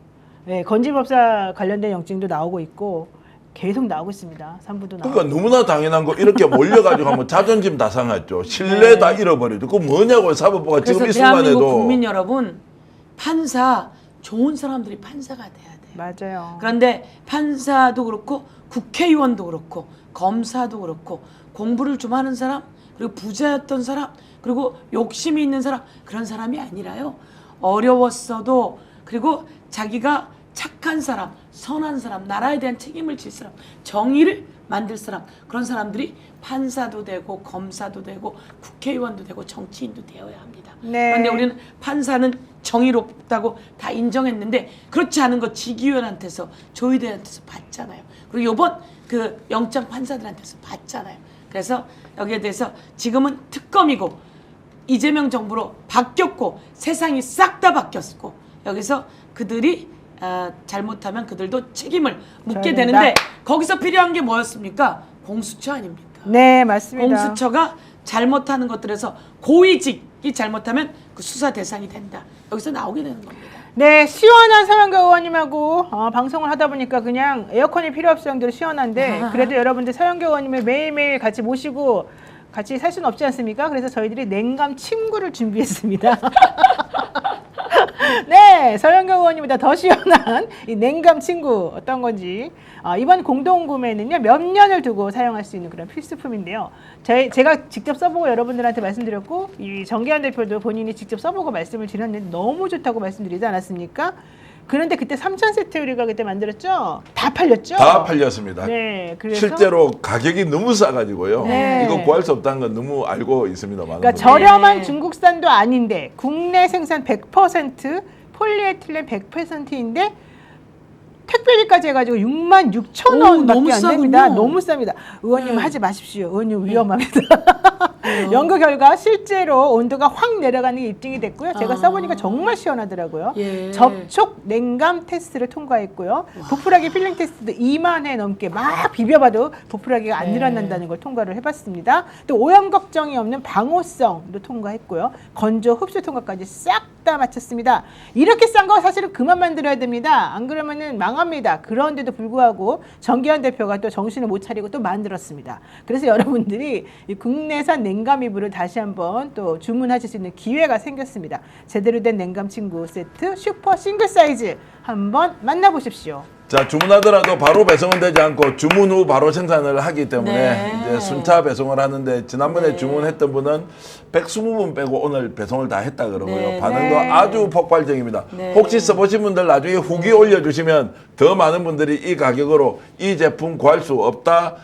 네, 건지법사 관련된 영장도 나오고 있고 계속 나오고 있습니다. 3부도 나오고. 그러니까 너무나 당연한 거 이렇게 몰려가지고 하면 자존심 다 상했죠. 신뢰 다 잃어버리죠. 그거 뭐냐고요, 사법부가 그래서 지금 이 대한민국 순간에도. 국민 여러분, 판사 좋은 사람들이 판사가 돼야 돼요. 맞아요. 그런데 판사도 그렇고 국회의원도 그렇고 검사도 그렇고 공부를 좀 하는 사람 그리고 부자였던 사람 그리고 욕심이 있는 사람 그런 사람이 아니라요. 어려웠어도 그리고 자기가 착한 사람, 선한 사람, 나라에 대한 책임을 질 사람, 정의를 만들 사람 그런 사람들이 판사도 되고 검사도 되고 국회의원도 되고 정치인도 되어야 합니다. 네. 그런데 우리는 판사는 정의롭다고 다 인정했는데 그렇지 않은 거 지기현한테서 조희대한테서 봤잖아요. 그리고 이번 그 영장 판사들한테서 봤잖아요. 그래서 여기에 대해서 지금은 특검이고 이재명 정부로 바뀌었고 세상이 싹 다 바뀌었고 여기서 그들이 잘못하면 그들도 책임을 묻게 져야 된다. 되는데 거기서 필요한 게 뭐였습니까? 공수처 아닙니까? 네, 맞습니다. 공수처가 잘못하는 것들에서 고위직이 잘못하면 그 수사 대상이 된다. 여기서 나오게 되는 겁니다. 네, 시원한 서영교 의원님하고 방송을 하다 보니까 그냥 에어컨이 필요 없을 정도로 시원한데 그래도 여러분들 서영교 의원님을 매일매일 같이 모시고 같이 살 수는 없지 않습니까? 그래서 저희들이 냉감 침구를 준비했습니다. 네, 서영교 의원님보다 더 시원한 이 냉감 침구 어떤 건지 이번 공동구매는요 몇 년을 두고 사용할 수 있는 그런 필수품인데요. 제가 직접 써보고 여러분들한테 말씀드렸고 이 정계환 대표도 본인이 직접 써보고 말씀을 드렸는데 너무 좋다고 말씀드리지 않았습니까? 그런데 그때 3,000세트 우리가 그때 만들었죠? 다 팔렸죠? 다 팔렸습니다. 네, 그래서 실제로 가격이 너무 싸가지고요. 네. 이거 구할 수 없다는 건 너무 알고 있습니다. 많은 그러니까 분들이. 저렴한 네. 중국산도 아닌데 국내 생산 100% 폴리에틸렌 100%인데 택배비까지 해가지고 66,000원밖에 너무 안 됩니다. 싸군요. 너무 쌉니다. 의원님 네. 하지 마십시오. 의원님 위험합니다. 연구 결과 실제로 온도가 확 내려가는 게 입증이 됐고요. 제가 써보니까 정말 시원하더라고요. 예. 접촉 냉감 테스트를 통과했고요. 부풀하기 필링 테스트도 2만 회 넘게 막 비벼봐도 부풀하기가 안 네. 일어난다는 걸 통과를 해봤습니다. 또 오염 걱정이 없는 방호성도 통과했고요. 건조 흡수 통과까지 싹 다 마쳤습니다. 이렇게 싼 거 사실은 그만 만들어야 됩니다. 안 그러면은 망합니다. 그런데도 불구하고 정기환 대표가 또 정신을 못 차리고 또 만들었습니다. 그래서 여러분들이 이 국내산 냉감 이불을 다시 한번 또 주문하실 수 있는 기회가 생겼습니다. 제대로 된 냉감 침구 세트 슈퍼 싱글 사이즈 한번 만나보십시오. 자, 주문하더라도 바로 배송은 되지 않고 주문 후 바로 생산을 하기 때문에 네. 이제 순차 배송을 하는데 지난번에 주문했던 분은 120분 빼고 오늘 배송을 다 했다 그러고요. 네. 반응도 네. 아주 폭발적입니다. 네. 혹시 써보신 분들 나중에 후기 올려주시면 더 많은 분들이 이 가격으로 이 제품 구할 수 없다.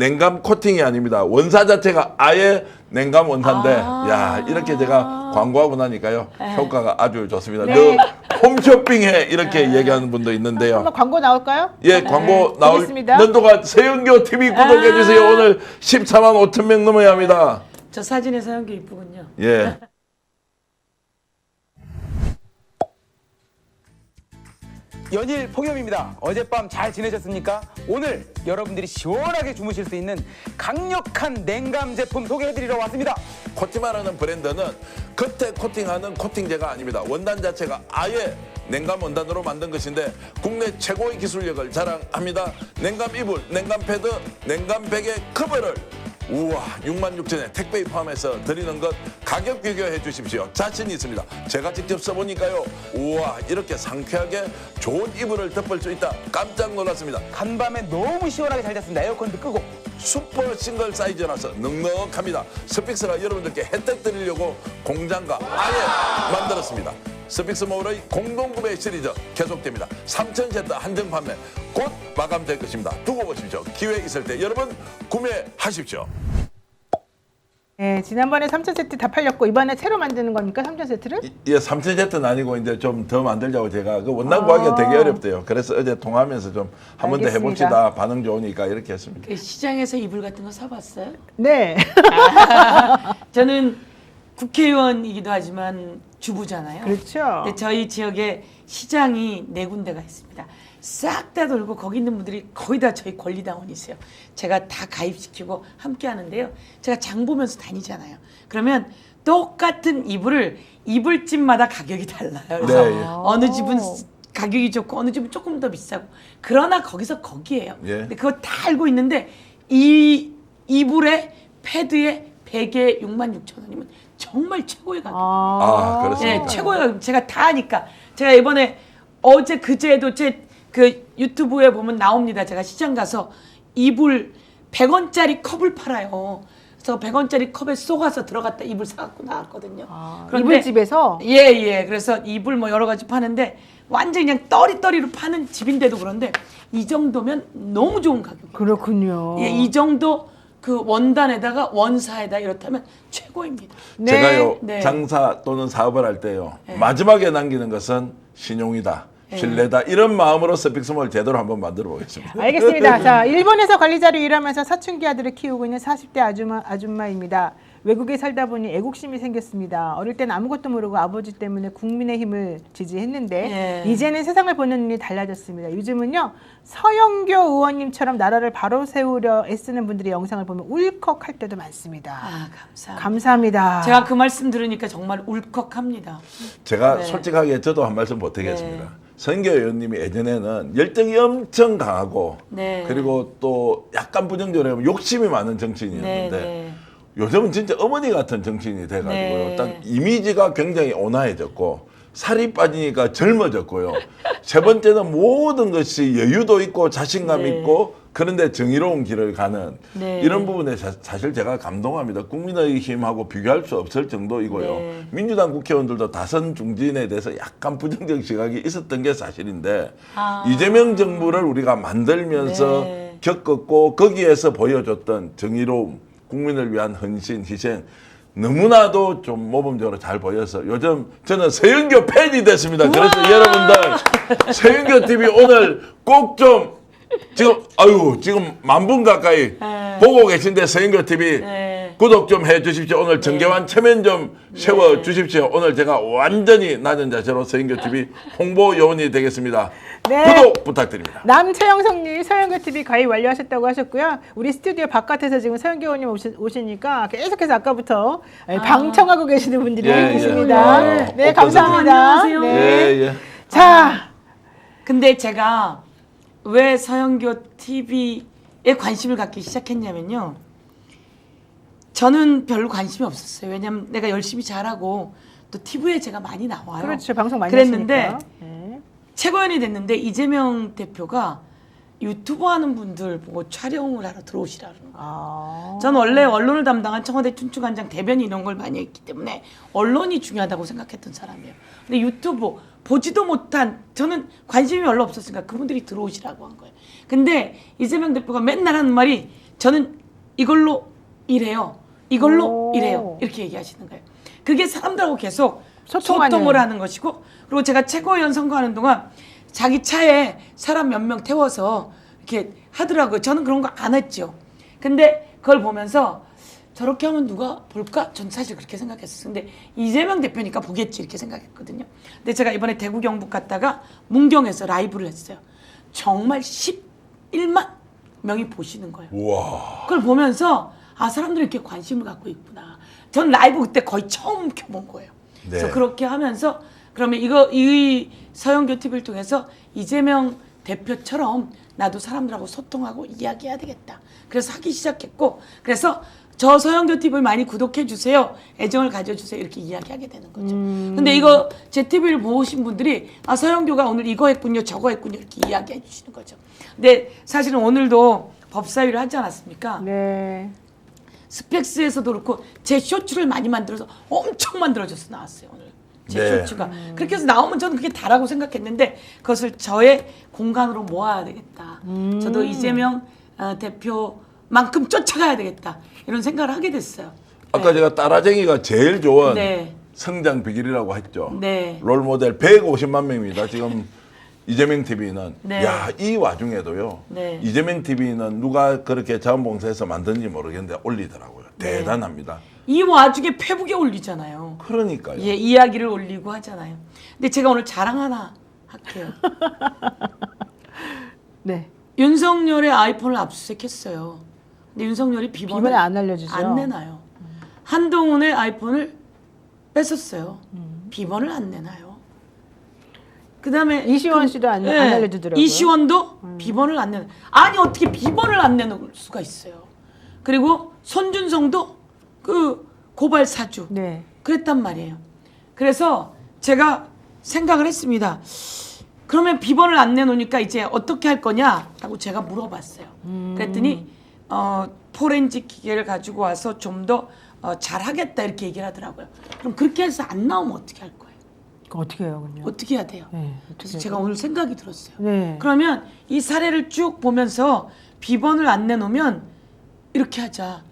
냉감 코팅이 아닙니다. 원사 자체가 아예 냉감 원사인데 야 이렇게 제가 광고하고 나니까요 효과가 아주 좋습니다. 네. 너 홈쇼핑해 이렇게 얘기하는 분도 있는데요. 한번 광고 나올까요? 예, 광고 나올 보겠습니다. 연도가 서영교 TV 구독해 주세요. 오늘 14만 5천 명 넘어야 합니다. 저 사진에 서영교 이쁘군요. 예. 연일 폭염입니다. 어젯밤 잘 지내셨습니까? 오늘 여러분들이 시원하게 주무실 수 있는 강력한 냉감 제품 소개해드리러 왔습니다. 코티마라는 브랜드는 겉에 코팅하는 코팅제가 아닙니다. 원단 자체가 아예 냉감 원단으로 만든 것인데 국내 최고의 기술력을 자랑합니다. 냉감 이불, 냉감 패드, 냉감 베개 커버를 우와 66,000에 택배 포함해서 드리는 것 가격 비교해 주십시오. 자신 있습니다. 제가 직접 써보니까요. 우와 이렇게 상쾌하게 좋은 이불을 덮을 수 있다. 깜짝 놀랐습니다. 간밤에 너무 시원하게 잘 잤습니다. 에어컨도 끄고. 슈퍼 싱글 사이즈라서 넉넉합니다. 스픽스가 여러분들께 혜택 드리려고 공장과 아예 만들었습니다. 스픽스몰의 공동구매 시리즈 계속됩니다. 3,000세트 한정 판매 곧 마감될 것입니다. 두고 보십시오. 기회 있을 때 여러분 구매하십시오. 네, 지난번에 3,000세트 다 팔렸고 이번에 새로 만드는 겁니까? 3,000세트를? 예, 3,000세트는 아니고 이제 좀 더 만들자고 제가 그 원단 구하기가 되게 어렵대요. 그래서 어제 통화하면서 좀 한 번 더 알겠습니다. 해봅시다. 반응 좋으니까 이렇게 했습니다. 그 시장에서 이불 같은 거 사봤어요? 네. 저는 국회의원이기도 하지만 주부잖아요. 그렇죠. 근데 저희 지역에 시장이 4군데가 있습니다. 싹 다 돌고 거기 있는 분들이 거의 다 저희 권리당원이세요. 제가 다 가입시키고 함께 하는데요. 제가 장 보면서 다니잖아요. 그러면 똑같은 이불을 이불집마다 가격이 달라요. 그래서 네, 예. 어느 집은 가격이 좋고 어느 집은 조금 더 비싸고 그러나 거기서 거기예요. 예. 근데 그거 다 알고 있는데 이 이불에 패드에 베개에 66,000원이면 정말 최고의 가격. 아, 그렇습니까? 네, 최고의 가격. 제가 다 아니까. 제가 이번에 어제 그제도 제 그 유튜브에 보면 나옵니다. 제가 시장 가서 이불 100원짜리 컵을 팔아요. 그래서 100원짜리 컵에 쏘가서 들어갔다 이불 사갖고 나왔거든요. 이불집에서? 예. 그래서 이불 뭐 여러 가지 파는데 완전 그냥 떠리떠리로 파는 집인데도 그런데 이 정도면 너무 좋은 가격이에요. 그렇군요. 예, 이 정도 그 원단에다가 원사에다 이렇다면 최고입니다. 네. 제가요 네. 장사 또는 사업을 할 때요 마지막에 남기는 것은 신용이다. 신뢰다. 이런 마음으로 스픽스몰 제대로 한번 만들어 보겠습니다. 알겠습니다. 자, 일본에서 관리자로 일하면서 사춘기 아들을 키우고 있는 40대 아줌마입니다. 외국에 살다 보니 애국심이 생겼습니다. 어릴 땐 아무것도 모르고 아버지 때문에 국민의힘을 지지했는데 예. 이제는 세상을 보는 눈이 달라졌습니다. 요즘은요. 서영교 의원님처럼 나라를 바로 세우려 애쓰는 분들의 영상을 보면 울컥할 때도 많습니다. 아, 감사합니다. 감사합니다. 제가 그 말씀 들으니까 정말 울컥합니다. 제가 네. 솔직하게 저도 한 말씀 보태겠습니다. 서영교 의원님이 예전에는 열정이 엄청 강하고 네. 그리고 또 약간 부정적으로 하면 욕심이 많은 정치인이었는데 네. 요즘은 진짜 어머니 같은 정치인이 돼가지고요. 네. 딱 이미지가 굉장히 온화해졌고 살이 빠지니까 젊어졌고요. 세 번째는 모든 것이 여유도 있고 자신감 네. 있고 그런데 정의로운 길을 가는 네. 이런 부분에 사실 제가 감동합니다. 국민의힘하고 비교할 수 없을 정도이고요. 네. 민주당 국회의원들도 다선 중진에 대해서 약간 부정적 시각이 있었던 게 사실인데 이재명 정부를 우리가 만들면서 네. 겪었고 거기에서 보여줬던 정의로움, 국민을 위한 헌신, 희생 너무나도 좀 모범적으로 잘 보여서 요즘 저는 서영교 팬이 됐습니다. 그래서 여러분들 서영교 TV 오늘 꼭 좀 지금 지금 10,000분 가까이 보고 계신데 서영교 TV 네. 구독 좀 해주십시오. 오늘 정계환 체면 좀 세워 주십시오. 오늘 제가 완전히 낮은 자세로 서영교 TV 홍보 요원이 되겠습니다. 네. 구독 부탁드립니다. 남채영성님 서영교 TV 가입 완료하셨다고 하셨고요. 우리 스튜디오 바깥에서 지금 서영교 의원님 오시니까 계속해서 아까부터 방청하고 계시는 분들이 예, 계십니다. 예. 네, 어, 감사합니다. 안녕하세요. 네. 예. 자, 근데 제가 왜 서영교 TV에 관심을 갖기 시작했냐면요. 저는 별로 관심이 없었어요. 왜냐면 내가 열심히 잘하고 또 TV에 제가 많이 나와요. 그렇죠. 방송 많이 그랬는데 하시니까. 네. 최고위원이 됐는데 이재명 대표가 유튜버 하는 분들 보고 촬영을 하러 들어오시라는 거예요. 아. 저는 원래 언론을 담당한 청와대 춘추관장 대변인 이런 걸 많이 했기 때문에 언론이 중요하다고 생각했던 사람이에요. 근데 유튜브 보지도 못한 저는 관심이 별로 없었으니까 그분들이 들어오시라고 한 거예요. 근데 이재명 대표가 맨날 하는 말이 저는 이걸로 일해요. 이걸로 오. 일해요. 이렇게 얘기하시는 거예요. 그게 사람들하고 계속 소통하는. 소통을 하는 것이고, 그리고 제가 최고위원 선거하는 동안 자기 차에 사람 몇 명 태워서 이렇게 하더라고요. 저는 그런 거 안 했죠. 근데 그걸 보면서 저렇게 하면 누가 볼까? 전 사실 그렇게 생각했어요. 근데 이재명 대표니까 보겠지 이렇게 생각했거든요. 근데 제가 이번에 대구 경북 갔다가 문경에서 라이브를 했어요. 정말 11만 명이 보시는 거예요. 우와. 그걸 보면서 아, 사람들이 이렇게 관심을 갖고 있구나. 전 라이브 그때 거의 처음 켜본 거예요. 그래서 네. 그렇게 하면서 그러면 이 서영교 TV를 통해서 이재명 대표처럼 나도 사람들하고 소통하고 이야기해야 되겠다. 그래서 하기 시작했고, 그래서 저 서영교 TV 많이 구독해 주세요. 애정을 가져주세요. 이렇게 이야기하게 되는 거죠. 근데 이거 제 TV를 보신 분들이 아, 서영교가 오늘 이거 했군요, 저거 했군요 이렇게 이야기해 주시는 거죠. 근데 사실은 오늘도 법사위를 하지 않았습니까? 네. 스펙스에서도 그렇고 제 쇼츠를 많이 만들어서 엄청 만들어져서 나왔어요 오늘 제 네. 쇼츠가. 그렇게 해서 나오면 저는 그게 다라고 생각했는데 그것을 저의 공간으로 모아야 되겠다. 저도 이재명 대표만큼 쫓아가야 되겠다 이런 생각을 하게 됐어요. 아까 제가 따라쟁이가 제일 좋은 네. 성장 비결이라고 했죠. 네. 롤 모델 150만 명입니다. 지금 이재명 TV는 네. 야, 이 와중에도요. 네. 이재명 TV는 누가 그렇게 자원봉사해서 만든지 모르겠는데 올리더라고요. 네. 대단합니다. 이 와중에 페북에 올리잖아요. 그러니까요. 예, 이야기를 올리고 하잖아요. 근데 제가 오늘 자랑 하나 할게요. 네. 윤석열의 아이폰을 압수수색했어요. 근데 윤석열이 비번을 안 알려주죠. 안 내놔요. 한동훈의 아이폰을 뺏었어요. 비번을 안 내놔요. 그다음에 이시원 씨도 안 알려주더라고요. 이시원도 비번을 안 내놔. 아니 어떻게 비번을 안 내놓을 수가 있어요. 그리고 손준성도 그 고발 사주 네. 그랬단 말이에요. 그래서 제가 생각을 했습니다. 그러면 비번을 안 내놓으니까 이제 어떻게 할 거냐라고 제가 물어봤어요. 그랬더니 포렌식 기계를 가지고 와서 좀 더 잘하겠다 이렇게 얘기를 하더라고요. 그럼 그렇게 해서 안 나오면 어떻게 할 거예요? 그거 어떻게 해요, 그럼요? 어떻게 해야 돼요? 네, 그래서 제가 오늘 생각이 들었어요. 네. 그러면 이 사례를 쭉 보면서 비번을 안 내놓으면 이렇게 하자.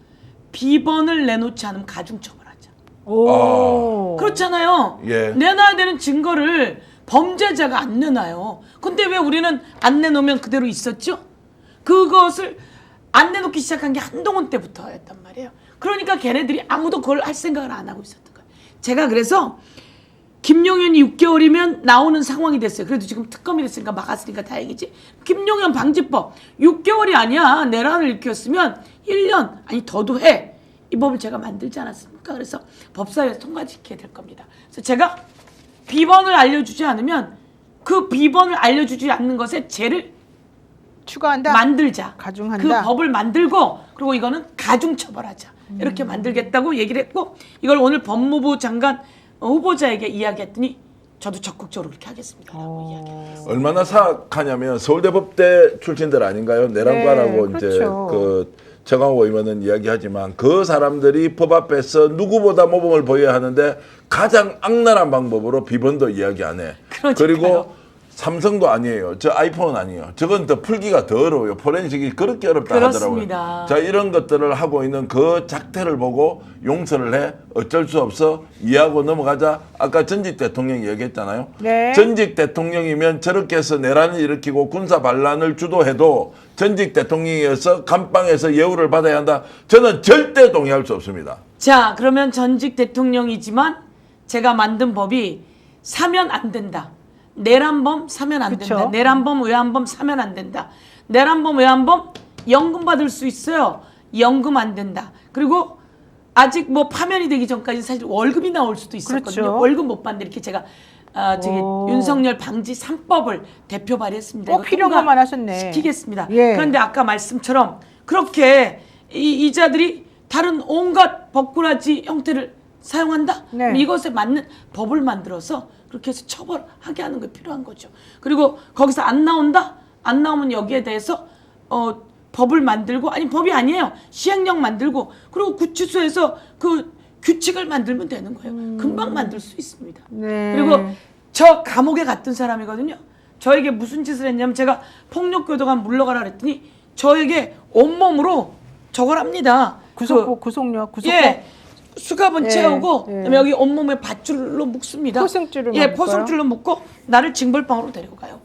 비번을 내놓지 않으면 가중처벌하자. 오. 그렇잖아요. 예. 내놔야 되는 증거를 범죄자가 안 내놔요. 근데 왜 우리는 안 내놓으면 그대로 있었죠? 그것을 안 내놓기 시작한 게 한동훈 때부터였단 말이에요. 그러니까 걔네들이 아무도 그걸 할 생각을 안 하고 있었던 거예요. 제가 그래서 김용현이 6개월이면 나오는 상황이 됐어요. 그래도 지금 특검이 됐으니까 막았으니까 다행이지. 김용현 방지법 6개월이 아니야. 내란을 일으켰으면 1년 아니 더도 해. 이 법을 제가 만들지 않았습니까? 그래서 법사위에서 통과시켜야 될 겁니다. 그래서 제가 비번을 알려주지 않으면 그 비번을 알려주지 않는 것에 죄를 추가한다. 만들자. 가중한다. 그 법을 만들고 그리고 이거는 가중처벌하자. 이렇게 만들겠다고 얘기를 했고 이걸 오늘 법무부 장관 후보자에게 이야기했더니 저도 적극적으로 그렇게 하겠습니다. 라고 이야기했어요. 얼마나 사악하냐면 서울대 법대 출신들 아닌가요? 내란과라고 네, 이제 그렇죠. 그 최강호 의원은 이야기하지만 그 사람들이 법 앞에서 누구보다 모범을 보여야 하는데 가장 악랄한 방법으로 비번도 이야기 안 해. 그러니까요. 그리고 삼성도 아니에요. 저 아이폰은 아니에요. 저건 더 풀기가 더 어려워요. 포렌식이 그렇게 어렵다 그렇습니다. 하더라고요. 자, 이런 것들을 하고 있는 그 작태를 보고 용서를 해. 어쩔 수 없어. 이해하고 넘어가자. 아까 전직 대통령이 얘기했잖아요. 네. 전직 대통령이면 저렇게 해서 내란을 일으키고 군사 반란을 주도해도 전직 대통령이어서 감방에서 예우를 받아야 한다. 저는 절대 동의할 수 없습니다. 자, 그러면 전직 대통령이지만 제가 만든 법이 사면 안 된다. 내란범 사면 안 그쵸? 된다. 내란범, 외환범 사면 안 된다. 내란범, 외환범 연금 받을 수 있어요. 연금 안 된다. 그리고 아직 뭐 파면이 되기 전까지 사실 월급이 나올 수도 있었거든요. 그렇죠. 월급 못 받는데 이렇게 제가 저기 오. 윤석열 방지 3법을 대표 발의했습니다. 꼭 이거 필요한 통과 것만 하셨네. 시키겠습니다. 예. 그런데 아까 말씀처럼 그렇게 이자들이 다른 온갖 법꾸라지 형태를 사용한다? 네. 그럼 이것에 맞는 법을 만들어서 그렇게 해서 처벌하게 하는 게 필요한 거죠. 그리고 거기서 안 나온다? 안 나오면 여기에 대해서 법을 만들고 아니 법이 아니에요. 시행령 만들고 그리고 구치소에서 그 규칙을 만들면 되는 거예요. 금방 만들 수 있습니다. 네. 그리고 저 감옥에 갔던 사람이거든요. 저에게 무슨 짓을 했냐면 제가 폭력교도관 물러가라 그랬더니 저에게 온몸으로 저걸 합니다. 구속력. 예. 수갑은 예, 채우고 예. 그다음에 여기 온몸에 밧줄로 묶습니다. 포승줄을 예, 묶어요? 포승줄로 묶고 나를 징벌방으로 데려가요.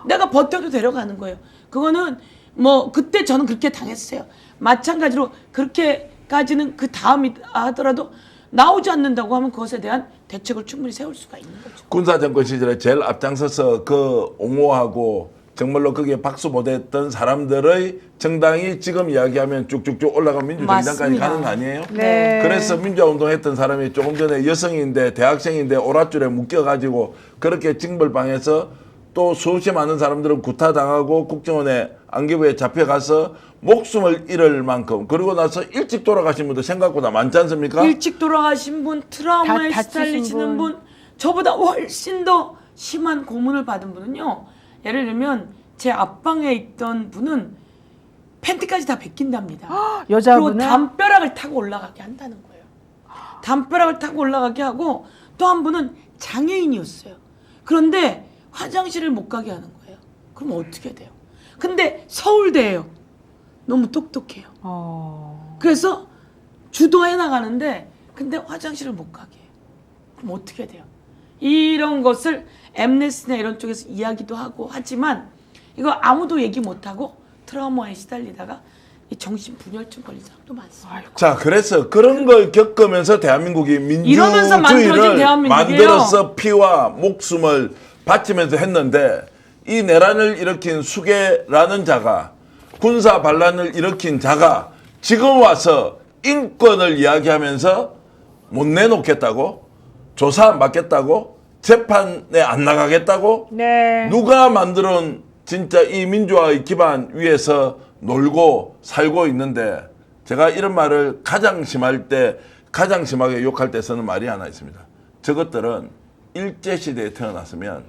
내가 버텨도 데려가는 거예요. 그거는 뭐 그때 저는 그렇게 당했어요. 마찬가지로 그렇게까지는 그 다음이 하더라도 나오지 않는다고 하면 그것에 대한 대책을 충분히 세울 수가 있는 거죠. 군사정권 시절에 제일 앞장서서 그 옹호하고 정말로 거기에 박수 보냈던 사람들의 정당이 지금 이야기하면 쭉쭉쭉 올라간 민주정당까지 맞습니다. 가는 거 아니에요? 네. 그래서 민주화운동 했던 사람이 조금 전에 여성인데 대학생인데 오랏줄에 묶여가지고 그렇게 징벌방에서 또 수없이 많은 사람들은 구타당하고 국정원에 안기부에 잡혀가서 목숨을 잃을 만큼 그리고 나서 일찍 돌아가신 분도 생각보다 많지 않습니까? 일찍 돌아가신 분, 트라우마에 다치신 시달리시는 분, 저보다 훨씬 더 심한 고문을 받은 분은요. 예를 들면 제 앞방에 있던 분은 팬티까지 다 벗긴답니다. 그리고 여자분은 담벼락을 타고 올라가게 한다는 거예요. 담벼락을 타고 올라가게 하고 또 한 분은 장애인이었어요. 그런데 화장실을 못 가게 하는 거예요. 그럼 어떻게 돼요? 근데 서울대예요. 너무 똑똑해요. 그래서 주도해 나가는데 근데 화장실을 못 가게 해요. 그럼 어떻게 돼요? 이런 것을 엠네스티나 이런 쪽에서 이야기도 하고 하지만 이거 아무도 얘기 못하고 트라우마에 시달리다가 이 정신분열증 걸린 사람도 많습니다. 자, 그래서 그런 걸 겪으면서 대한민국이 이러면서 만들어진 민주주의를 대한민국이에요. 만들어서 피와 목숨을 바치면서 했는데 이 내란을 일으킨 수계라는 자가 군사 반란을 일으킨 자가 지금 와서 인권을 이야기하면서 못 내놓겠다고 조사 안 받겠다고 재판에 안 나가겠다고 네. 누가 만들어온 진짜 이 민주화의 기반 위에서 놀고 살고 있는데 제가 이런 말을 가장 심하게 욕할 때 쓰는 말이 하나 있습니다. 저것들은 일제시대에 태어났으면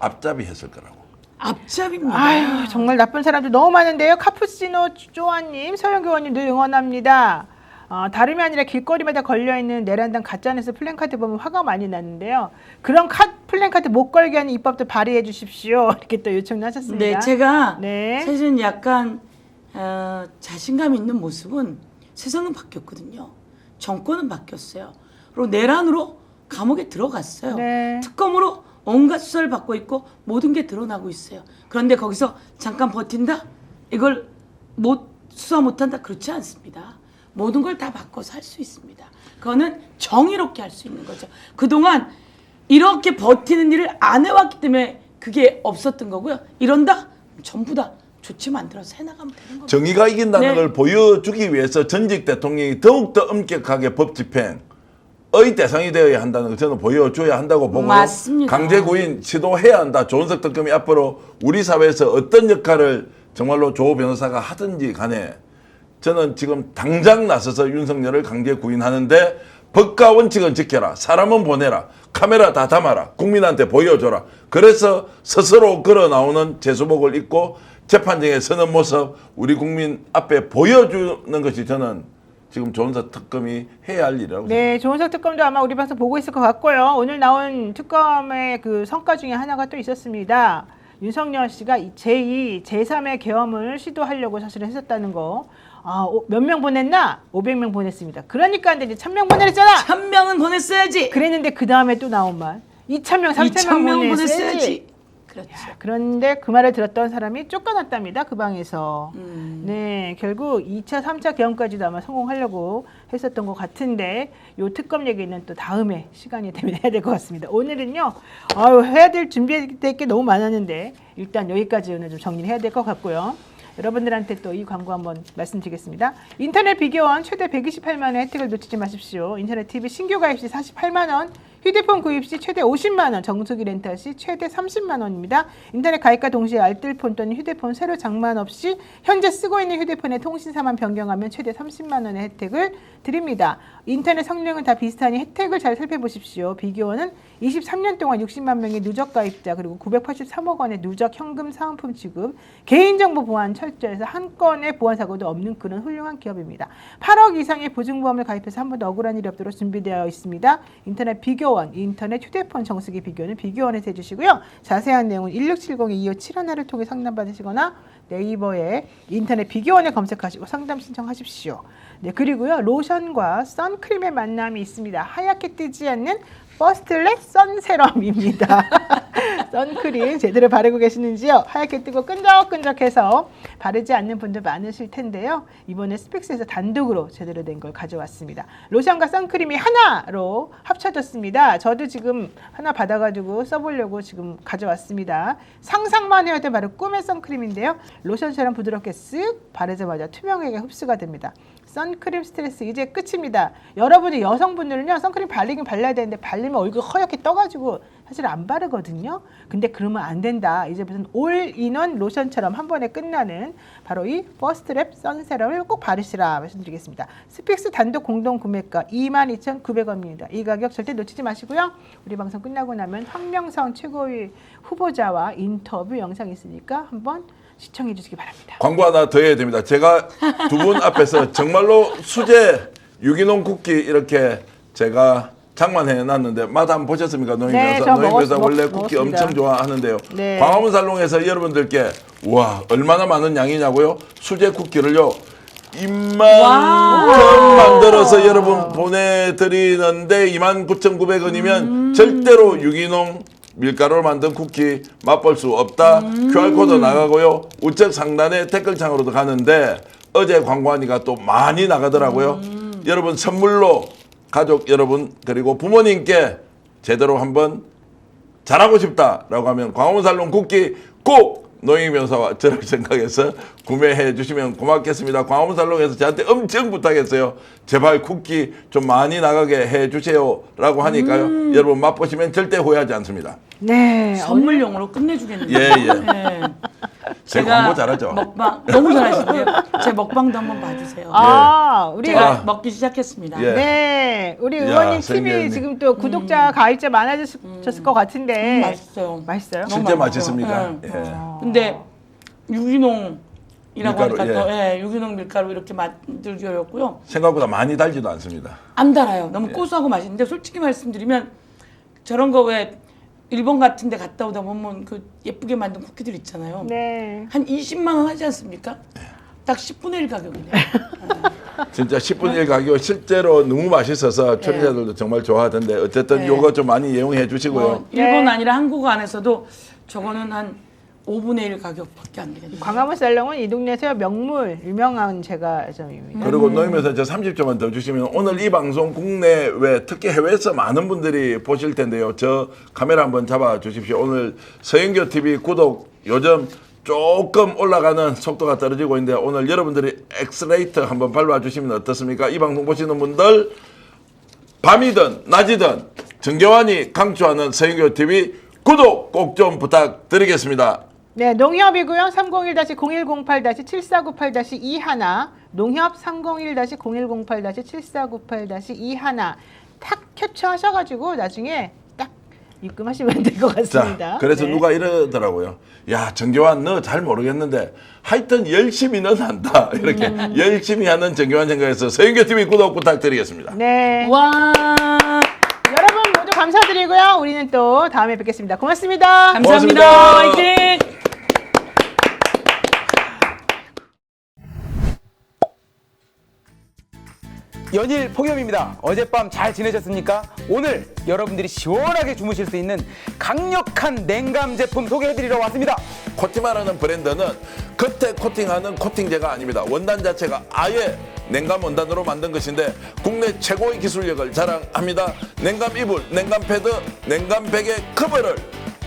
앞잡이 했을 거라고. 앞잡입니다. 아유, 정말 나쁜 사람들 너무 많은데요. 카푸치노 쪼아님, 서영교원님 늘 응원합니다. 다름이 아니라 길거리마다 걸려있는 내란당 가짜뉴스 플랜카드 보면 화가 많이 나는데요. 그런 플랜카드 못 걸게 하는 입법도 발의해 주십시오. 이렇게 또 요청을 하셨습니다. 네, 제가 네. 사실은 약간 자신감 있는 모습은 세상은 바뀌었거든요. 정권은 바뀌었어요. 그리고 내란으로 감옥에 들어갔어요. 네. 특검으로 온갖 수사를 받고 있고 모든 게 드러나고 있어요. 그런데 거기서 잠깐 버틴다? 이걸 수사 못한다? 그렇지 않습니다. 모든 걸 다 바꿔서 할 수 있습니다. 그거는 정의롭게 할 수 있는 거죠. 그동안 이렇게 버티는 일을 안 해왔기 때문에 그게 없었던 거고요. 이런다? 전부 다 조치 만들어서 해나가면 되는 겁니다. 정의가 이긴다는 네. 걸 보여주기 위해서 전직 대통령이 더욱더 엄격하게 법 집행의 대상이 되어야 한다는 걸 저는 보여줘야 한다고 보고요. 맞습니다. 강제구인 시도해야 한다. 조은석 특검이 앞으로 우리 사회에서 어떤 역할을 정말로 조 변호사가 하든지 간에 저는 지금 당장 나서서 윤석열을 강제 구인하는데 법과 원칙은 지켜라. 사람은 보내라. 카메라 다 담아라. 국민한테 보여줘라. 그래서 스스로 걸어 나오는 제수복을 입고 재판정에 서는 모습 우리 국민 앞에 보여주는 것이 저는 지금 조은석 특검이 해야 할 일이라고 생각합니다. 네, 조은석 특검도 아마 우리 방송 보고 있을 것 같고요. 오늘 나온 특검의 그 성과 중에 하나가 또 있었습니다. 윤석열 씨가 제2, 제3의 계엄을 시도하려고 사실은 했었다는 거. 몇 명 보냈나? 500명 보냈습니다. 그러니까 이제 1000명 보내랬잖아. 1000명은 보냈어야지. 그랬는데 그 다음에 또 나온 말. 2000명, 3000명 보냈어야지. 그렇죠. 그런데 그 말을 들었던 사람이 쫓겨났답니다. 그 방에서. 네, 결국 2차, 3차 계엄까지도 아마 성공하려고 했었던 것 같은데 요 특검 얘기는 또 다음에 시간이 되면 해야 될 것 같습니다. 오늘은요. 해야 될 준비될 게 너무 많았는데 일단 여기까지 오늘 좀 정리를 해야 될 것 같고요. 여러분들한테 또 이 광고 한번 말씀드리겠습니다. 인터넷 비교원 최대 128만 원의 혜택을 놓치지 마십시오. 인터넷 TV 신규 가입 시 48만 원, 휴대폰 구입 시 최대 50만 원, 정수기 렌탈 시 최대 30만 원입니다. 인터넷 가입과 동시에 알뜰폰 또는 휴대폰 새로 장만 없이 현재 쓰고 있는 휴대폰의 통신사만 변경하면 최대 30만 원의 혜택을 드립니다. 인터넷 성능은 다 비슷하니 혜택을 잘 살펴보십시오. 비교원은 23년 동안 60만 명의 누적 가입자 그리고 983억 원의 누적 현금 사은품 지급, 개인정보 보안 철저해서 한 건의 보안 사고도 없는 그런 훌륭한 기업입니다. 8억 이상의 보증보험을 가입해서 한 번도 억울한 일이 없도록 준비되어 있습니다. 인터넷 비교원, 인터넷 휴대폰 정수기 비교는 비교원에서 해주시고요. 자세한 내용은 1670-2571을 통해 상담받으시거나 네이버에 인터넷 비교원에 검색하시고 상담 신청하십시오. 네, 그리고요 로션과 선크림의 만남이 있습니다. 하얗게 뜨지 않는 퍼스트렛 선세럼입니다. 선크림 제대로 바르고 계시는지요? 하얗게 뜨고 끈적끈적해서 바르지 않는 분들 많으실 텐데요. 이번에 스픽스에서 단독으로 제대로 된 걸 가져왔습니다. 로션과 선크림이 하나로 합쳐졌습니다. 저도 지금 하나 받아가지고 써보려고 지금 가져왔습니다. 상상만 해도 바로 꿈의 선크림인데요. 로션처럼 부드럽게 쓱 바르자마자 투명하게 흡수가 됩니다. 선크림 스트레스 이제 끝입니다. 여러분이 여성분들은요 선크림 발리긴 발라야 되는데 바르면 얼굴 허옇게 떠가지고 사실 안 바르거든요. 근데 그러면 안 된다. 이제 무슨 올인원 로션처럼 한 번에 끝나는 바로 이 퍼스트랩 선세럼을 꼭 바르시라 말씀드리겠습니다. 스픽스 단독 공동 구매가 22,900원입니다. 이 가격 절대 놓치지 마시고요. 우리 방송 끝나고 나면 황명성 최고위 후보자와 인터뷰 영상이 있으니까 한번 시청해 주시기 바랍니다. 광고 하나 더 해야 됩니다. 제가 두 분 앞에서 정말로 수제 유기농 쿠키 이렇게 제가 장만해 놨는데 맛 한번 보셨습니까? 노인교사. 저 노인교사 원래 먹었습니다. 쿠키 엄청 좋아하는데요. 네. 광화문 살롱에서 여러분들께 와 얼마나 많은 양이냐고요? 수제 쿠키를요. 이만큼 만들어서 여러분 보내드리는데 29,900원이면 절대로 유기농 밀가루로 만든 쿠키 맛볼 수 없다. QR코드 나가고요. 우측 상단에 댓글창으로도 가는데 어제 광고하니까 또 많이 나가더라고요. 여러분 선물로 가족 여러분 그리고 부모님께 제대로 한번 잘하고 싶다라고 하면 광화문 살롱 쿠키 꼭 노영희 변호사와 저를 생각해서 구매해 주시면 고맙겠습니다. 광화문 살롱에서 저한테 엄청 부탁했어요. 제발 쿠키 좀 많이 나가게 해 주세요 라고 하니까요. 여러분 맛보시면 절대 후회하지 않습니다. 네. 선물용으로 끝내주겠는데. 예. 네. 제가 광고 잘하죠. 먹방 너무 잘하시고요. 제 먹방도 한번 봐주세요. 우리 제가 먹기 시작했습니다. 예. 네, 우리 야, 의원님 생겼네. TV 지금 또 구독자 가입자 많아졌을 것 같은데 맛있어요. 맛있어요? 진짜 맛있어요. 맛있습니까? 네. 예. 근데 유기농이라고 밀가루, 하니까 또 예. 유기농 밀가루 이렇게 만들기 어렵고요. 생각보다 많이 달지도 않습니다. 안 달아요. 너무 고소하고 맛있는데 솔직히 말씀드리면 저런 거 왜 일본 같은 데 갔다 오다 보면 그 예쁘게 만든 쿠키들 있잖아요. 네. 한 20만 원 하지 않습니까? 딱 10분의 1 가격이네요. 진짜 10분의 1 가격 실제로 너무 맛있어서 초리자들도 정말 좋아하던데 어쨌든 네. 요거 좀 많이 이용해 주시고요. 일본 아니라 한국 안에서도 저거는 한 5분의 1 가격밖에 안 되거든요. 광화문 살롱은 이 동네에서 명물 유명한 제과점입니다. 그리고 노임에서 저 30초만 더 주시면 오늘 이 방송 국내외 특히 해외에서 많은 분들이 보실 텐데요. 저 카메라 한번 잡아 주십시오. 오늘 서영교 TV 구독 요즘 조금 올라가는 속도가 떨어지고 있는데 오늘 여러분들이 엑스레이터 한번 밟아 주시면 어떻습니까? 이 방송 보시는 분들 밤이든 낮이든 정교환이 강추하는 서영교 TV 구독 꼭 좀 부탁드리겠습니다. 네, 농협이고요. 301-0108-7498-21 농협 301-0108-7498-21 탁 캡처하셔가지고 나중에 딱 입금하시면 될 것 같습니다. 자, 그래서 네. 누가 이러더라고요. 야, 정교환 너 잘 모르겠는데 하여튼 열심히는 한다. 이렇게 열심히 하는 정교환 생각해서 서영교 TV 구독 부탁드리겠습니다. 네. 와. 여러분 모두 감사드리고요. 우리는 또 다음에 뵙겠습니다. 고맙습니다. 감사합니다. 고맙습니다. 화이팅! 연일 폭염입니다. 어젯밤 잘 지내셨습니까? 오늘 여러분들이 시원하게 주무실 수 있는 강력한 냉감 제품 소개해드리러 왔습니다. 코티마라는 브랜드는 겉에 코팅하는 코팅제가 아닙니다. 원단 자체가 아예 냉감 원단으로 만든 것인데 국내 최고의 기술력을 자랑합니다. 냉감 이불, 냉감 패드, 냉감 베개 커버를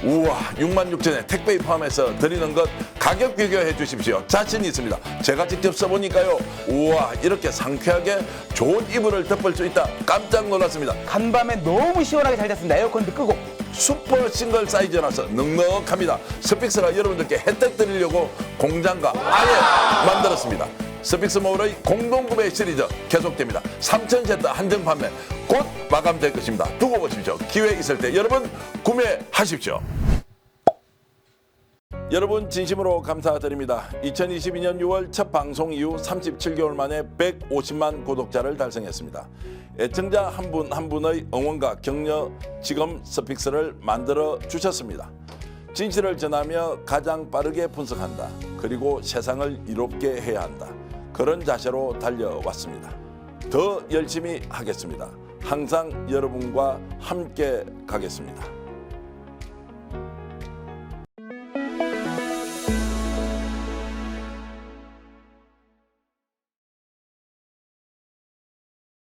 우와 66,000에 택배에 포함해서 드리는 것 가격 비교해 주십시오. 자신 있습니다. 제가 직접 써보니까요. 우와 이렇게 상쾌하게 좋은 이불을 덮을 수 있다. 깜짝 놀랐습니다. 간밤에 너무 시원하게 잘 잤습니다. 에어컨도 끄고. 슈퍼 싱글 사이즈라서 넉넉합니다. 스픽스가 여러분들께 혜택 드리려고 공장과 아예 만들었습니다. 스픽스몰의 공동구매 시리즈 계속됩니다. 3,000세트 한정 판매 곧 마감될 것입니다. 두고 보십시오. 기회 있을 때 여러분 구매하십시오. 여러분 진심으로 감사드립니다. 2022년 6월 첫 방송 이후 37개월 만에 150만 구독자를 달성했습니다. 애청자 한 분 한 분의 응원과 격려 지금 스픽스를 만들어 주셨습니다. 진실을 전하며 가장 빠르게 분석한다. 그리고 세상을 이롭게 해야 한다. 그런 자세로 달려왔습니다. 더 열심히 하겠습니다. 항상 여러분과 함께 가겠습니다.